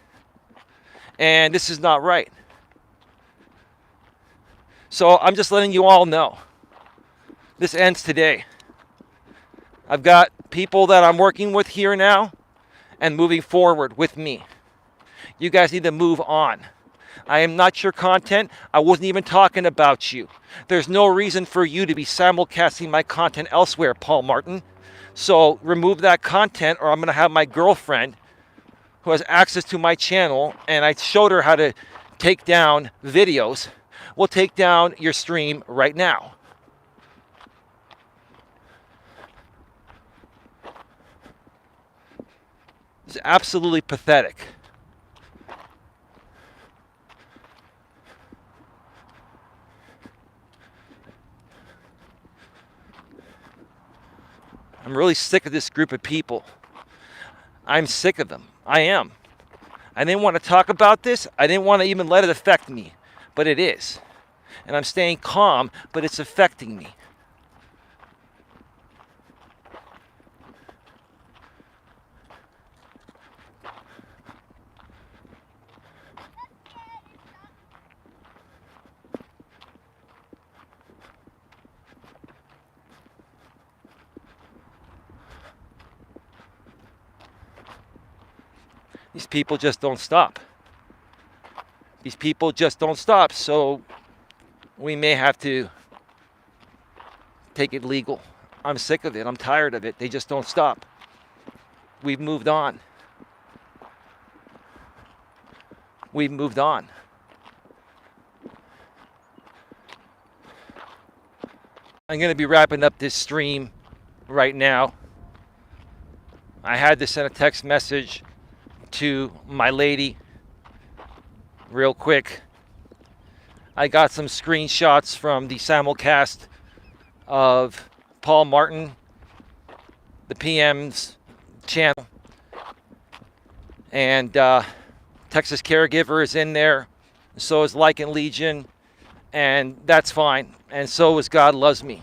And this is not right. So I'm just letting you all know. This ends today. I've got people that I'm working with here now and moving forward with me. You guys need to move on. I am not your content. I wasn't even talking about you. There's no reason for you to be simulcasting my content elsewhere, Paul Martin. So remove that content or I'm going to have my girlfriend who has access to my channel, and I showed her how to take down videos, will take down your stream right now. It's absolutely pathetic. I'm really sick of this group of people. I'm sick of them. I am. I didn't want to talk about this. I didn't want to even let it affect me, but it is. And I'm staying calm, but it's affecting me. These people just don't stop. These people just don't stop. So we may have to take it legal. I'm sick of it. I'm tired of it. They just don't stop. We've moved on. We've moved on. I'm going to be wrapping up this stream right now. I had to send a text message to my lady real quick. I got some screenshots from the simulcast of Paul Martin, the PM's channel, and Texas Caregiver is in there, so is Lycan Legion, and that's fine. and so is God Loves Me.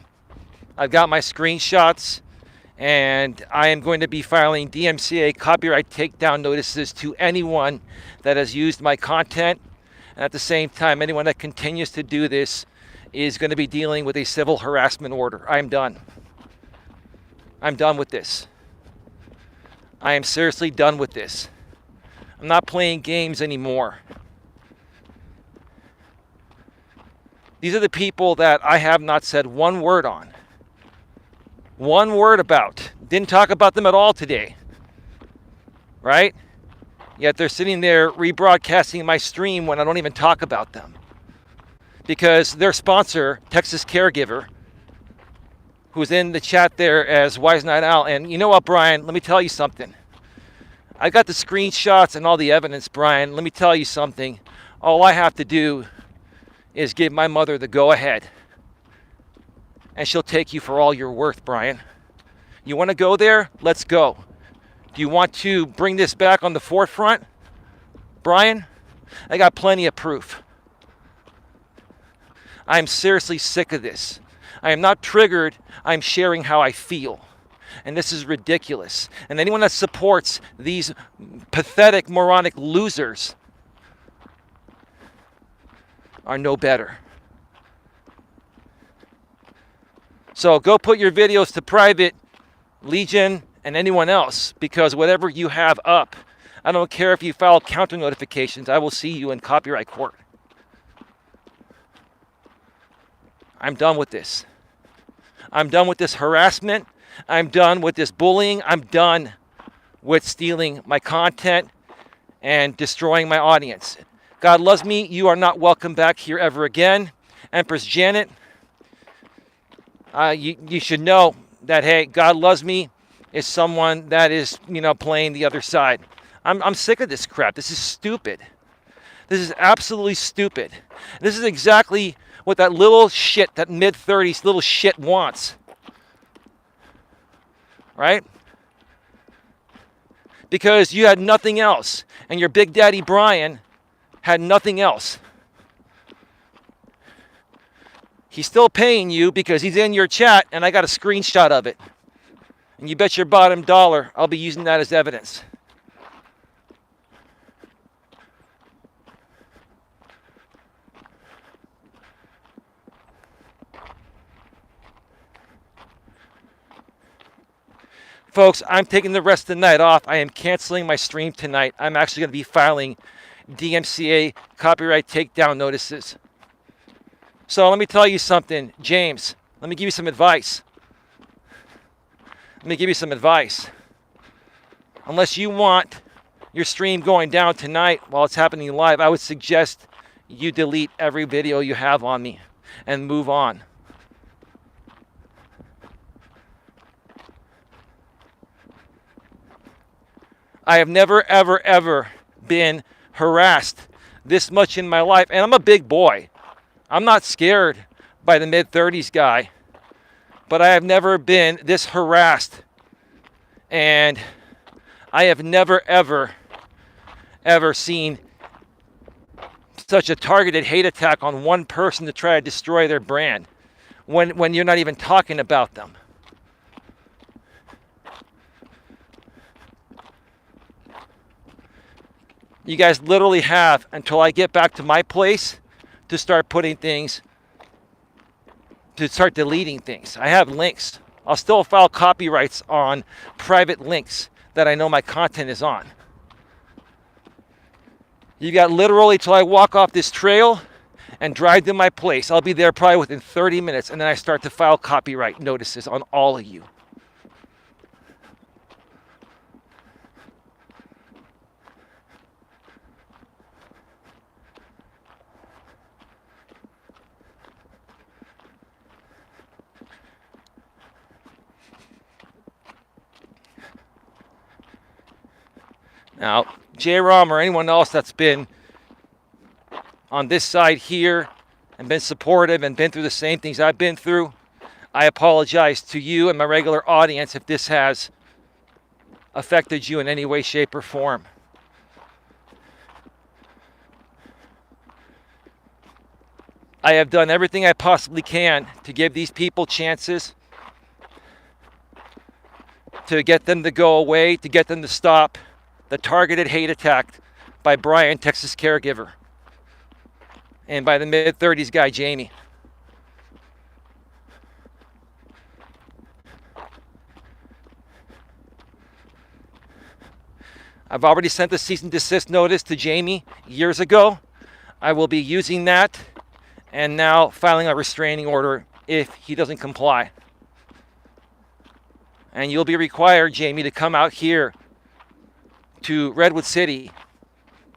I've got my screenshots, and I am going to be filing DMCA copyright takedown notices to anyone that has used my content. And at the same time, anyone that continues to do this is going to be dealing with a civil harassment order. I'm done. I'm done with this. I am seriously done with this. I'm not playing games anymore. These are the people that I have not said one word on. One word about. Didn't talk about them at all today. Right? Yet they're sitting there rebroadcasting my stream when I don't even talk about them. Because their sponsor, Texas Caregiver, who's in the chat there as Wise Night Owl, and you know what, Brian, let me tell you something. I got the screenshots and all the evidence, Brian. Let me tell you something. All I have to do is give my mother the go-ahead. And she'll take you for all you're worth, Brian. You want to go there? Let's go. Do you want to bring this back on the forefront, Brian? I got plenty of proof. I'm seriously sick of this. I am not triggered. I'm sharing how I feel. And this is ridiculous. And anyone that supports these pathetic, moronic losers are no better. So go put your videos to private, Legion, and anyone else, because whatever you have up, I don't care if you file counter notifications, I will see you in copyright court. I'm done with this. I'm done with this harassment. I'm done with this bullying. I'm done with stealing my content and destroying my audience. God Loves Me. You are not welcome back here ever again. Empress Janet, you should know that, hey, God Loves Me is someone that is, playing the other side. I'm sick of this crap. This is stupid. This is absolutely stupid. This is exactly what that little shit, that mid-30s little shit wants. Right? Because you had nothing else. And your Big Daddy Brian had nothing else. He's still paying you because he's in your chat, and I got a screenshot of it. And you bet your bottom dollar I'll be using that as evidence. Folks, I'm taking the rest of the night off. I am canceling my stream tonight. I'm actually going to be filing DMCA copyright takedown notices. So let me tell you something, James. Let me give you some advice. Let me give you some advice. Unless you want your stream going down tonight while it's happening live, I would suggest you delete every video you have on me and move on. I have never, ever, ever been harassed this much in my life. And I'm a big boy. I'm not scared by the mid-30s guy. But I have never been this harassed. And I have never, ever, ever seen such a targeted hate attack on one person to try to destroy their brand when you're not even talking about them. You guys literally have until I get back to my place to start putting things, to start deleting things. I have links. I'll still file copyrights on private links that I know my content is on. You got literally till I walk off this trail and drive to my place. I'll be there probably within 30 minutes, and then I start to file copyright notices on all of you. Now, J-Rom or anyone else that's been on this side here and been supportive and been through the same things I've been through, I apologize to you and my regular audience if this has affected you in any way, shape, or form. I have done everything I possibly can to give these people chances, to get them to go away, to get them to stop the targeted hate attack by Brian, Texas caregiver, and by the mid-30s guy, Jamie. I've already sent the cease and desist notice to Jamie years ago. I will be using that and now filing a restraining order if he doesn't comply. And you'll be required, Jamie, to come out here to Redwood City,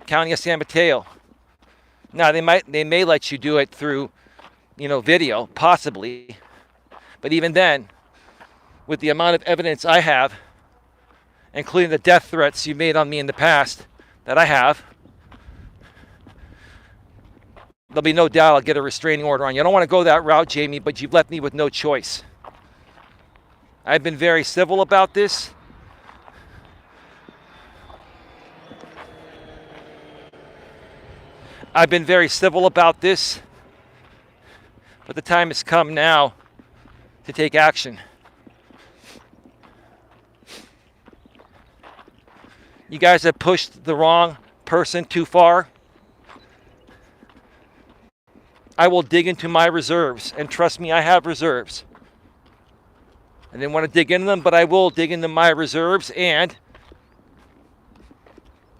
County of San Mateo. Now they may let you do it through, video, possibly. But even then, with the amount of evidence I have, including the death threats you made on me in the past that I have, there'll be no doubt I'll get a restraining order on you. I don't want to go that route, Jamie, but you've left me with no choice. I've been very civil about this. I've been very civil about this, but the time has come now to take action. You guys have pushed the wrong person too far. I will dig into my reserves, and trust me, I have reserves. I didn't want to dig into them, but I will dig into my reserves. And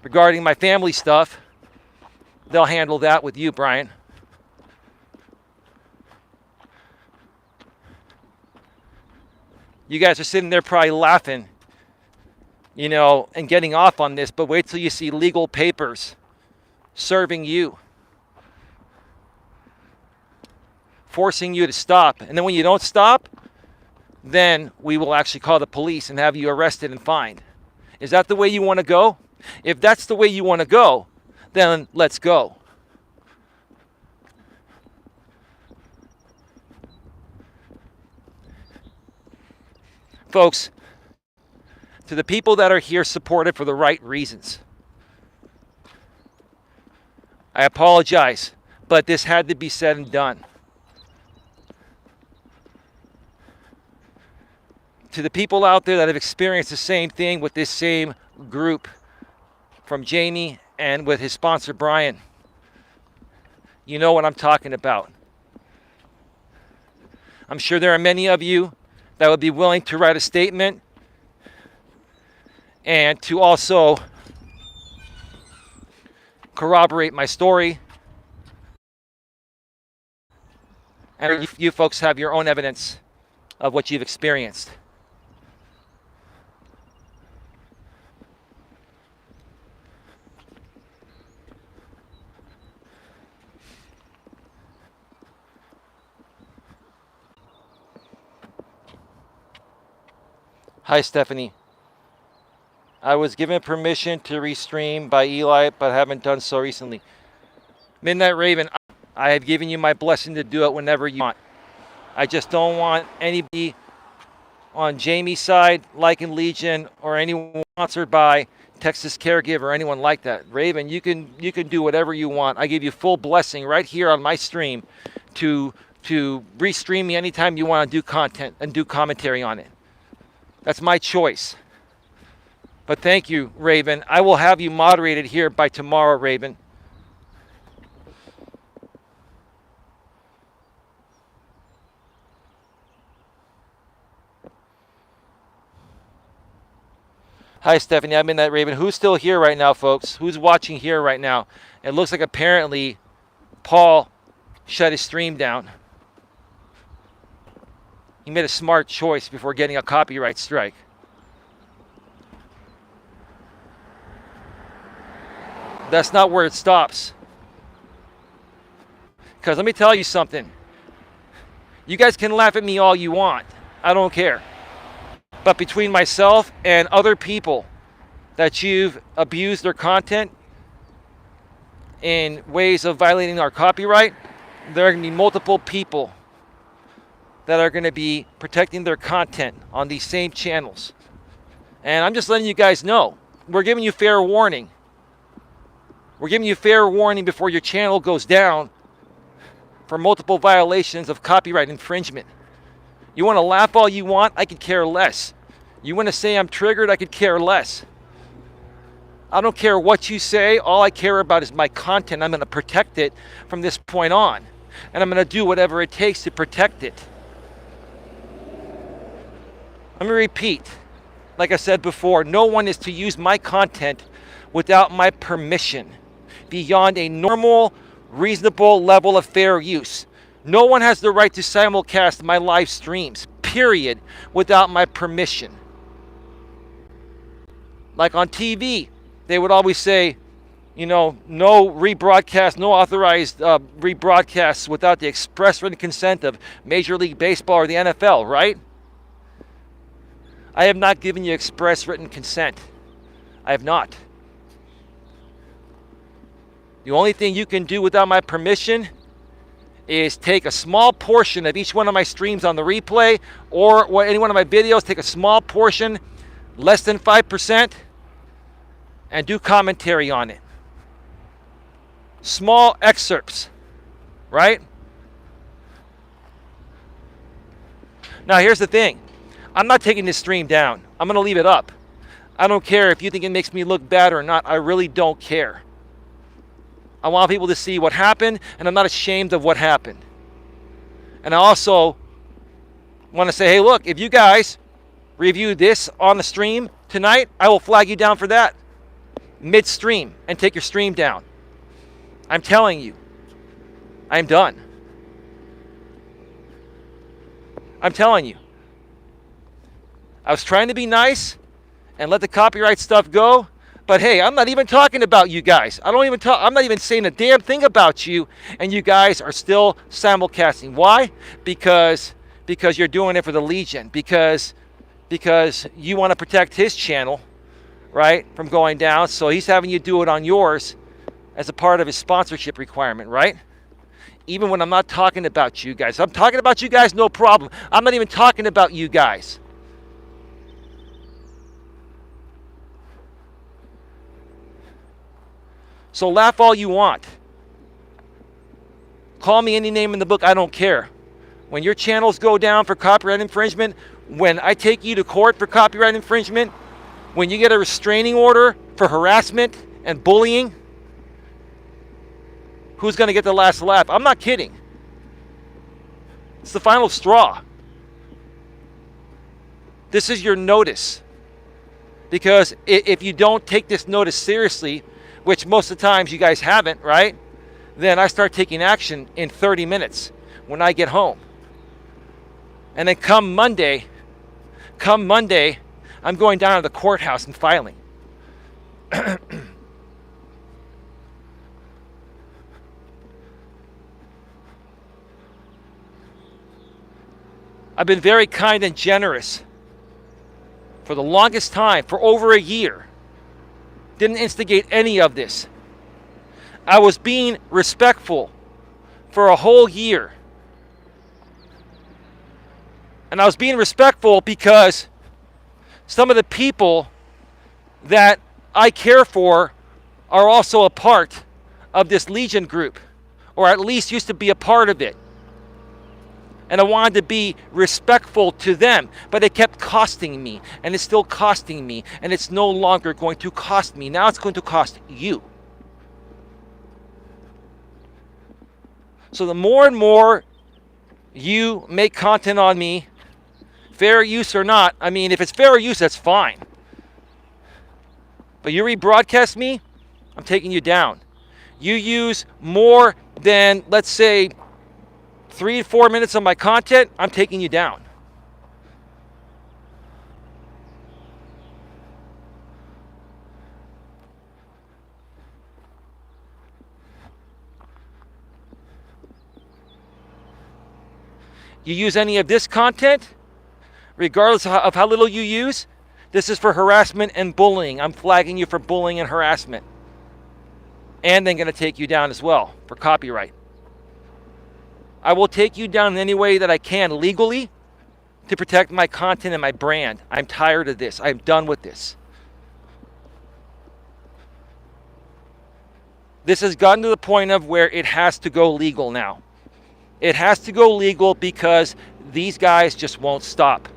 regarding my family stuff, they'll handle that with you, Brian. You guys are sitting there probably laughing, and getting off on this, but wait till you see legal papers serving you, forcing you to stop. And then when you don't stop, then we will actually call the police and have you arrested and fined. Is that the way you want to go? If that's the way you want to go, then let's go. Folks, to the people that are here supported for the right reasons, I apologize, but this had to be said and done. To the people out there that have experienced the same thing with this same group, from Jamie and with his sponsor Brian, you know what I'm talking about. I'm sure there are many of you that would be willing to write a statement and to also corroborate my story. And you folks have your own evidence of what you've experienced. Hi, Stephanie. I was given permission to restream by Eli, but haven't done so recently. Midnight Raven, I have given you my blessing to do it whenever you want. I just don't want anybody on Jamie's side, Lycan Legion, or anyone sponsored by Texas Caregiver or anyone like that. Raven, you can do whatever you want. I give you full blessing right here on my stream to restream me anytime you want to do content and do commentary on it. That's my choice. But thank you, Raven. I will have you moderated here by tomorrow, Raven. Hi, Stephanie. I'm in that, Raven. Who's still here right now, folks? Who's watching here right now? It looks like apparently Paul shut his stream down. He made a smart choice before getting a copyright strike. That's not where it stops. Because let me tell you something. You guys can laugh at me all you want. I don't care. But between myself and other people that you've abused their content in ways of violating our copyright, there are going to be multiple people that are going to be protecting their content on these same channels. And I'm just letting you guys know. We're giving you fair warning. We're giving you fair warning before your channel goes down for multiple violations of copyright infringement. You want to laugh all you want? I could care less. You want to say I'm triggered? I could care less. I don't care what you say. All I care about is my content. I'm going to protect it from this point on. And I'm going to do whatever it takes to protect it. Let me repeat. Like I said before, no one is to use my content without my permission, beyond a normal, reasonable level of fair use. No one has the right to simulcast my live streams, period, without my permission. Like on TV, they would always say, no rebroadcast, no authorized rebroadcasts without the express written consent of Major League Baseball or the NFL, right? I have not given you express written consent. I have not. The only thing you can do without my permission is take a small portion of each one of my streams on the replay or any one of my videos, take a small portion, less than 5%, and do commentary on it. Small excerpts, right? Now here's the thing. I'm not taking this stream down. I'm going to leave it up. I don't care if you think it makes me look bad or not. I really don't care. I want people to see what happened, and I'm not ashamed of what happened. And I also want to say, hey, look, if you guys review this on the stream tonight, I will flag you down for that midstream and take your stream down. I'm telling you, I'm done. I'm telling you. I was trying to be nice and let the copyright stuff go, but hey, I'm not even talking about you guys. I'm not even saying a damn thing about you, and you guys are still simulcasting. Why? Because you're doing it for the Legion. Because you want to protect his channel, right, from going down. So he's having you do it on yours as a part of his sponsorship requirement, right? Even when I'm not talking about you guys. I'm talking about you guys, no problem. I'm not even talking about you guys. So laugh all you want. Call me any name in the book, I don't care. When your channels go down for copyright infringement, when I take you to court for copyright infringement, when you get a restraining order for harassment and bullying, who's going to get the last laugh? I'm not kidding. It's the final straw. This is your notice. Because if you don't take this notice seriously, which most of the times you guys haven't, right? Then I start taking action in 30 minutes when I get home. And then come Monday, I'm going down to the courthouse and filing. I've been very kind and generous for the longest time, for over a year. Didn't instigate any of this. I was being respectful for a whole year. And I was being respectful because some of the people that I care for are also a part of this Legion group, or at least used to be a part of it. And I wanted to be respectful to them, but it kept costing me, and it's still costing me, and it's no longer going to cost me. Now it's going to cost you. So the more and more you make content on me, fair use or not, I mean, if it's fair use, that's fine. But you rebroadcast me, I'm taking you down. You use more than, let's say, 3 to 4 minutes of my content, I'm taking you down. You use any of this content, regardless of how little you use, this is for harassment and bullying. I'm flagging you for bullying and harassment. And then going to take you down as well for copyright. I will take you down in any way that I can legally to protect my content and my brand. I'm tired of this. I'm done with this. This has gotten to the point of where it has to go legal now. It has to go legal because these guys just won't stop.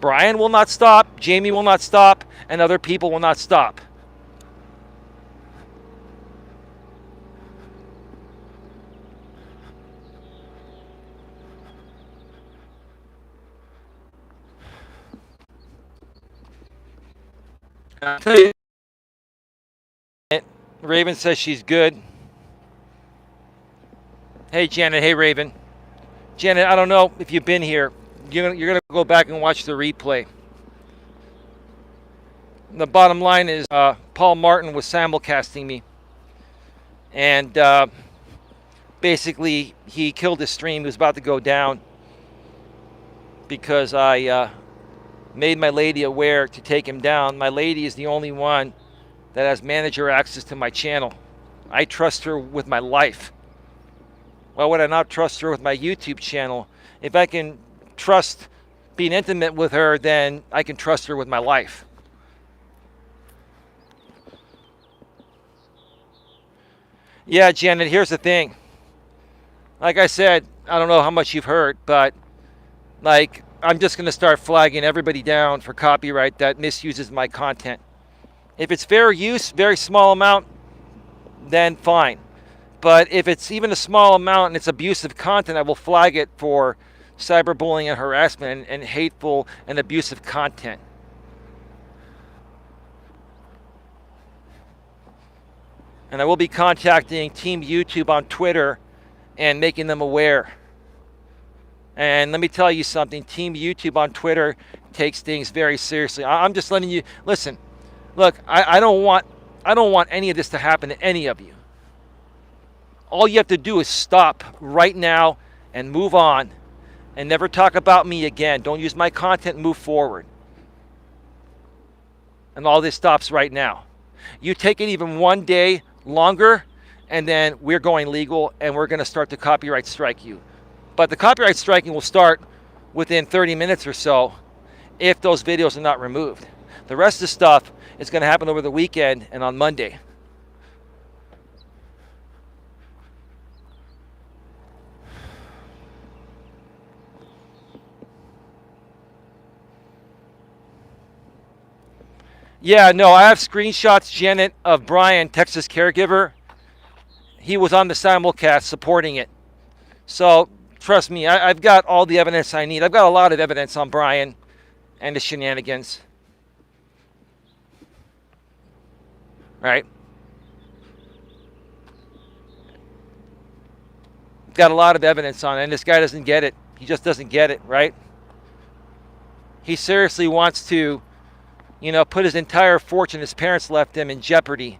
Brian will not stop, Jamie will not stop, and other people will not stop. I'll tell you, Raven says she's good. Hey, Janet. Hey, Raven. Janet, I don't know if you've been here. You're gonna go back and watch the replay. The bottom line is Paul Martin was simulcasting me. And basically, he killed his stream. He was about to go down because I made my lady aware to take him down. My lady is the only one that has manager access to my channel. I trust her with my life. Why would I not trust her with my YouTube channel? If I can trust being intimate with her, then I can trust her with my life. Yeah, Janet, here's the thing. Like I said, I don't know how much you've heard, but like I'm just going to start flagging everybody down for copyright that misuses my content. If it's fair use, very small amount, then fine. But if it's even a small amount and it's abusive content, I will flag it for cyberbullying and harassment and hateful and abusive content. And I will be contacting Team YouTube on Twitter and making them aware. And let me tell you something, Team YouTube on Twitter takes things very seriously. I'm just letting you, listen, look, I don't want any of this to happen to any of you. All you have to do is stop right now and move on and never talk about me again. Don't use my content, move forward. And all this stops right now. You take it even one day longer, and then we're going legal and we're going to start to copyright strike you. But the copyright striking will start within 30 minutes or so if those videos are not removed. The rest of the stuff is going to happen over the weekend and on Monday. Yeah, no, I have screenshots, Janet, of Brian, Texas caregiver. He was on the simulcast supporting it. So, trust me, I've got all the evidence I need. I've got a lot of evidence on Brian and the shenanigans. Right? Got a lot of evidence on it, and this guy doesn't get it. He just doesn't get it, right? He seriously wants to, put his entire fortune his parents left him in jeopardy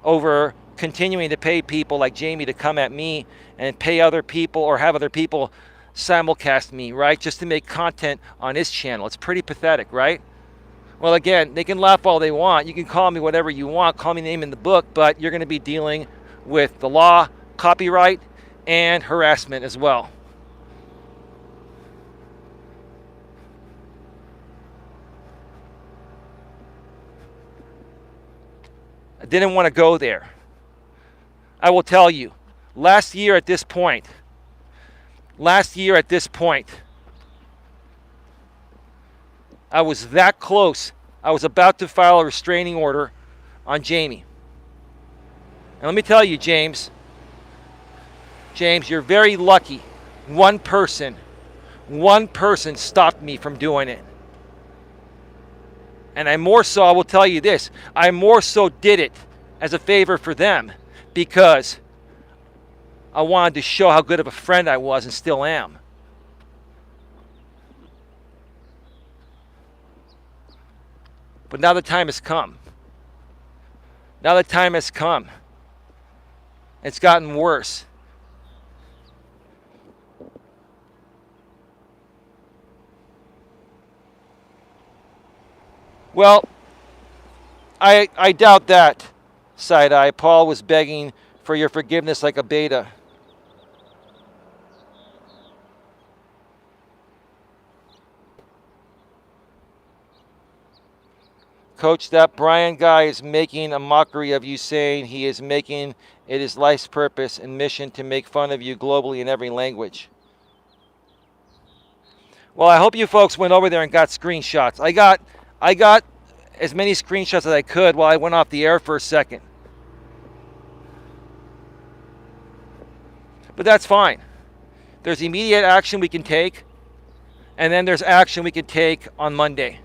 over continuing to pay people like Jamie to come at me and pay other people or have other people simulcast me, right? Just to make content on his channel. It's pretty pathetic, right? Well, again, they can laugh all they want. You can call me whatever you want, call me name in the book, but you're going to be dealing with the law, copyright, and harassment as well. I didn't want to go there. I will tell you, last year at this point, I was that close. I was about to file a restraining order on Jamie. And let me tell you, James, you're very lucky. One person stopped me from doing it. And I will tell you this, I more so did it as a favor for them because I wanted to show how good of a friend I was and still am. But now the time has come. It's gotten worse. Well, I doubt that, Side-Eye. Paul was begging for your forgiveness like a beta. Coach, that Brian guy is making a mockery of you, saying he is making it his life's purpose and mission to make fun of you globally in every language. Well, I hope you folks went over there and got screenshots. I got as many screenshots as I could while I went off the air for a second. But that's fine. There's immediate action we can take, and then there's action we can take on Monday.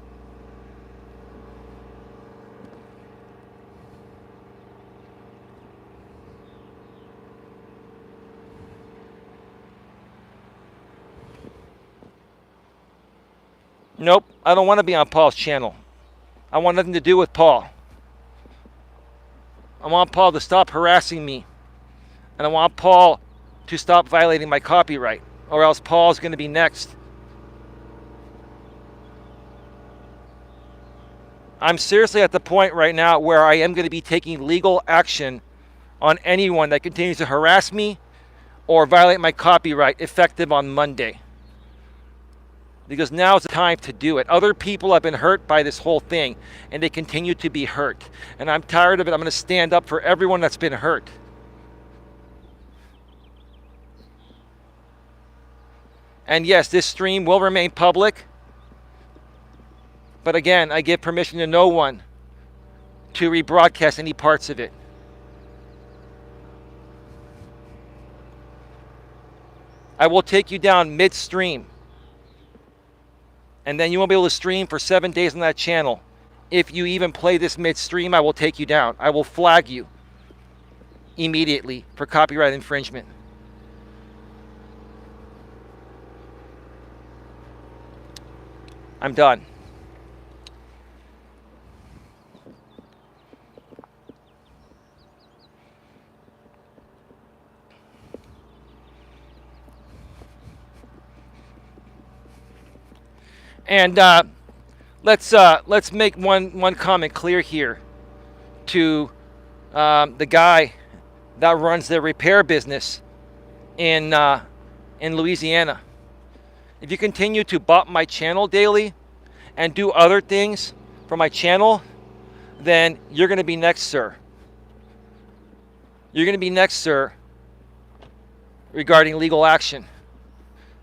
Nope, I don't want to be on Paul's channel. I want nothing to do with Paul. I want Paul to stop harassing me. And I want Paul to stop violating my copyright, or else Paul's going to be next. I'm seriously at the point right now where I am going to be taking legal action on anyone that continues to harass me or violate my copyright, effective on Monday. Because now's the time to do it. Other people have been hurt by this whole thing, and they continue to be hurt. And I'm tired of it. I'm going to stand up for everyone that's been hurt. And yes, this stream will remain public. But again, I give permission to no one to rebroadcast any parts of it. I will take you down midstream. And then you won't be able to stream for 7 days on that channel. If you even play this midstream, I will take you down. I will flag you immediately for copyright infringement. I'm done. And let's make one comment clear here to the guy that runs the repair business in Louisiana. If you continue to bot my channel daily and do other things for my channel, then you're going to be next, sir. You're going to be next, sir, regarding legal action.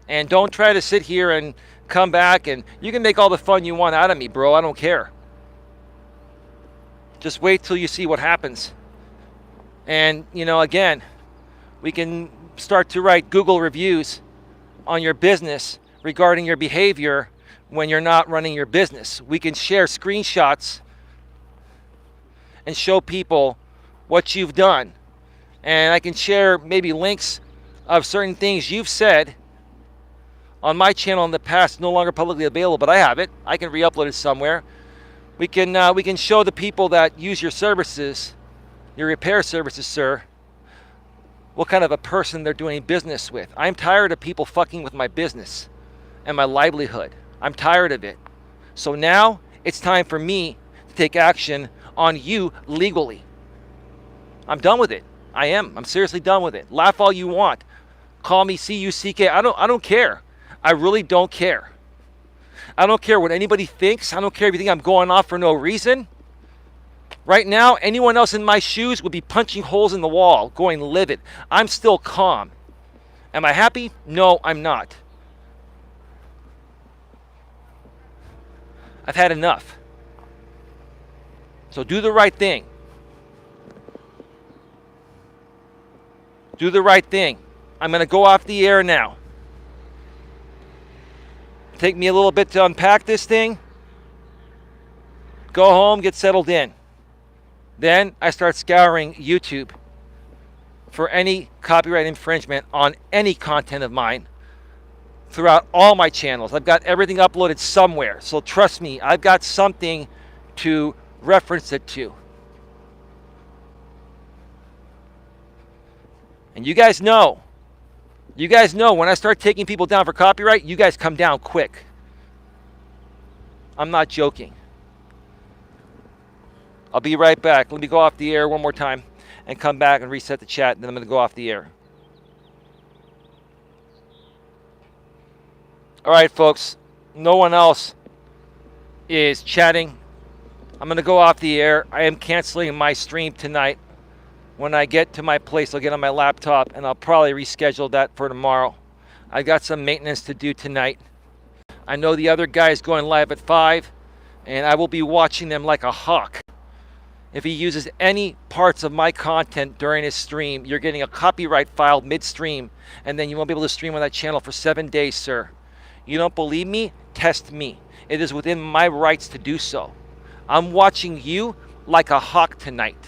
And don't try to sit here and come back, and you can make all the fun you want out of me, bro. I don't care. Just wait till you see what happens. And, you know, again, we can start to write Google reviews on your business regarding your behavior when you're not running your business. We can share screenshots and show people what you've done. And I can share maybe links of certain things you've said on my channel in the past, no longer publicly available, but I have it. I can re-upload it somewhere. We can show the people that use your services, your repair services, sir, what kind of a person they're doing business with. I'm tired of people fucking with my business and my livelihood. I'm tired of it. So now it's time for me to take action on you legally. I'm done with it. I am. I'm seriously done with it. Laugh all you want. Call me C-U-C-K. I don't care. I really don't care. I don't care what anybody thinks. I don't care if you think I'm going off for no reason. Right now, anyone else in my shoes would be punching holes in the wall, going livid. I'm still calm. Am I happy? No, I'm not. I've had enough. So do the right thing. Do the right thing. I'm going to go off the air now. Take me a little bit to unpack this thing. Go home, get settled in. Then I start scouring YouTube for any copyright infringement on any content of mine throughout all my channels. I've got everything uploaded somewhere. So trust me, I've got something to reference it to. And you guys know when I start taking people down for copyright, you guys come down quick. I'm not joking. I'll be right back. Let me go off the air one more time and come back and reset the chat, and then I'm going to go off the air. All right, folks. No one else is chatting. I'm going to go off the air. I am canceling my stream tonight. When I get to my place, I'll get on my laptop, and I'll probably reschedule that for tomorrow. I got some maintenance to do tonight. I know the other guy is going live at 5, and I will be watching them like a hawk. If he uses any parts of my content during his stream, you're getting a copyright filed midstream, and then you won't be able to stream on that channel for 7 days, sir. You don't believe me? Test me. It is within my rights to do so. I'm watching you like a hawk tonight.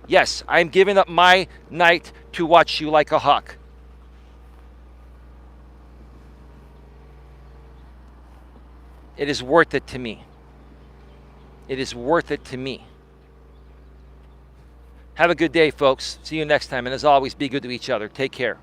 Yes, I'm giving up my night to watch you like a hawk. It is worth it to me. It is worth it to me. Have a good day, folks. See you next time. And as always, be good to each other. Take care.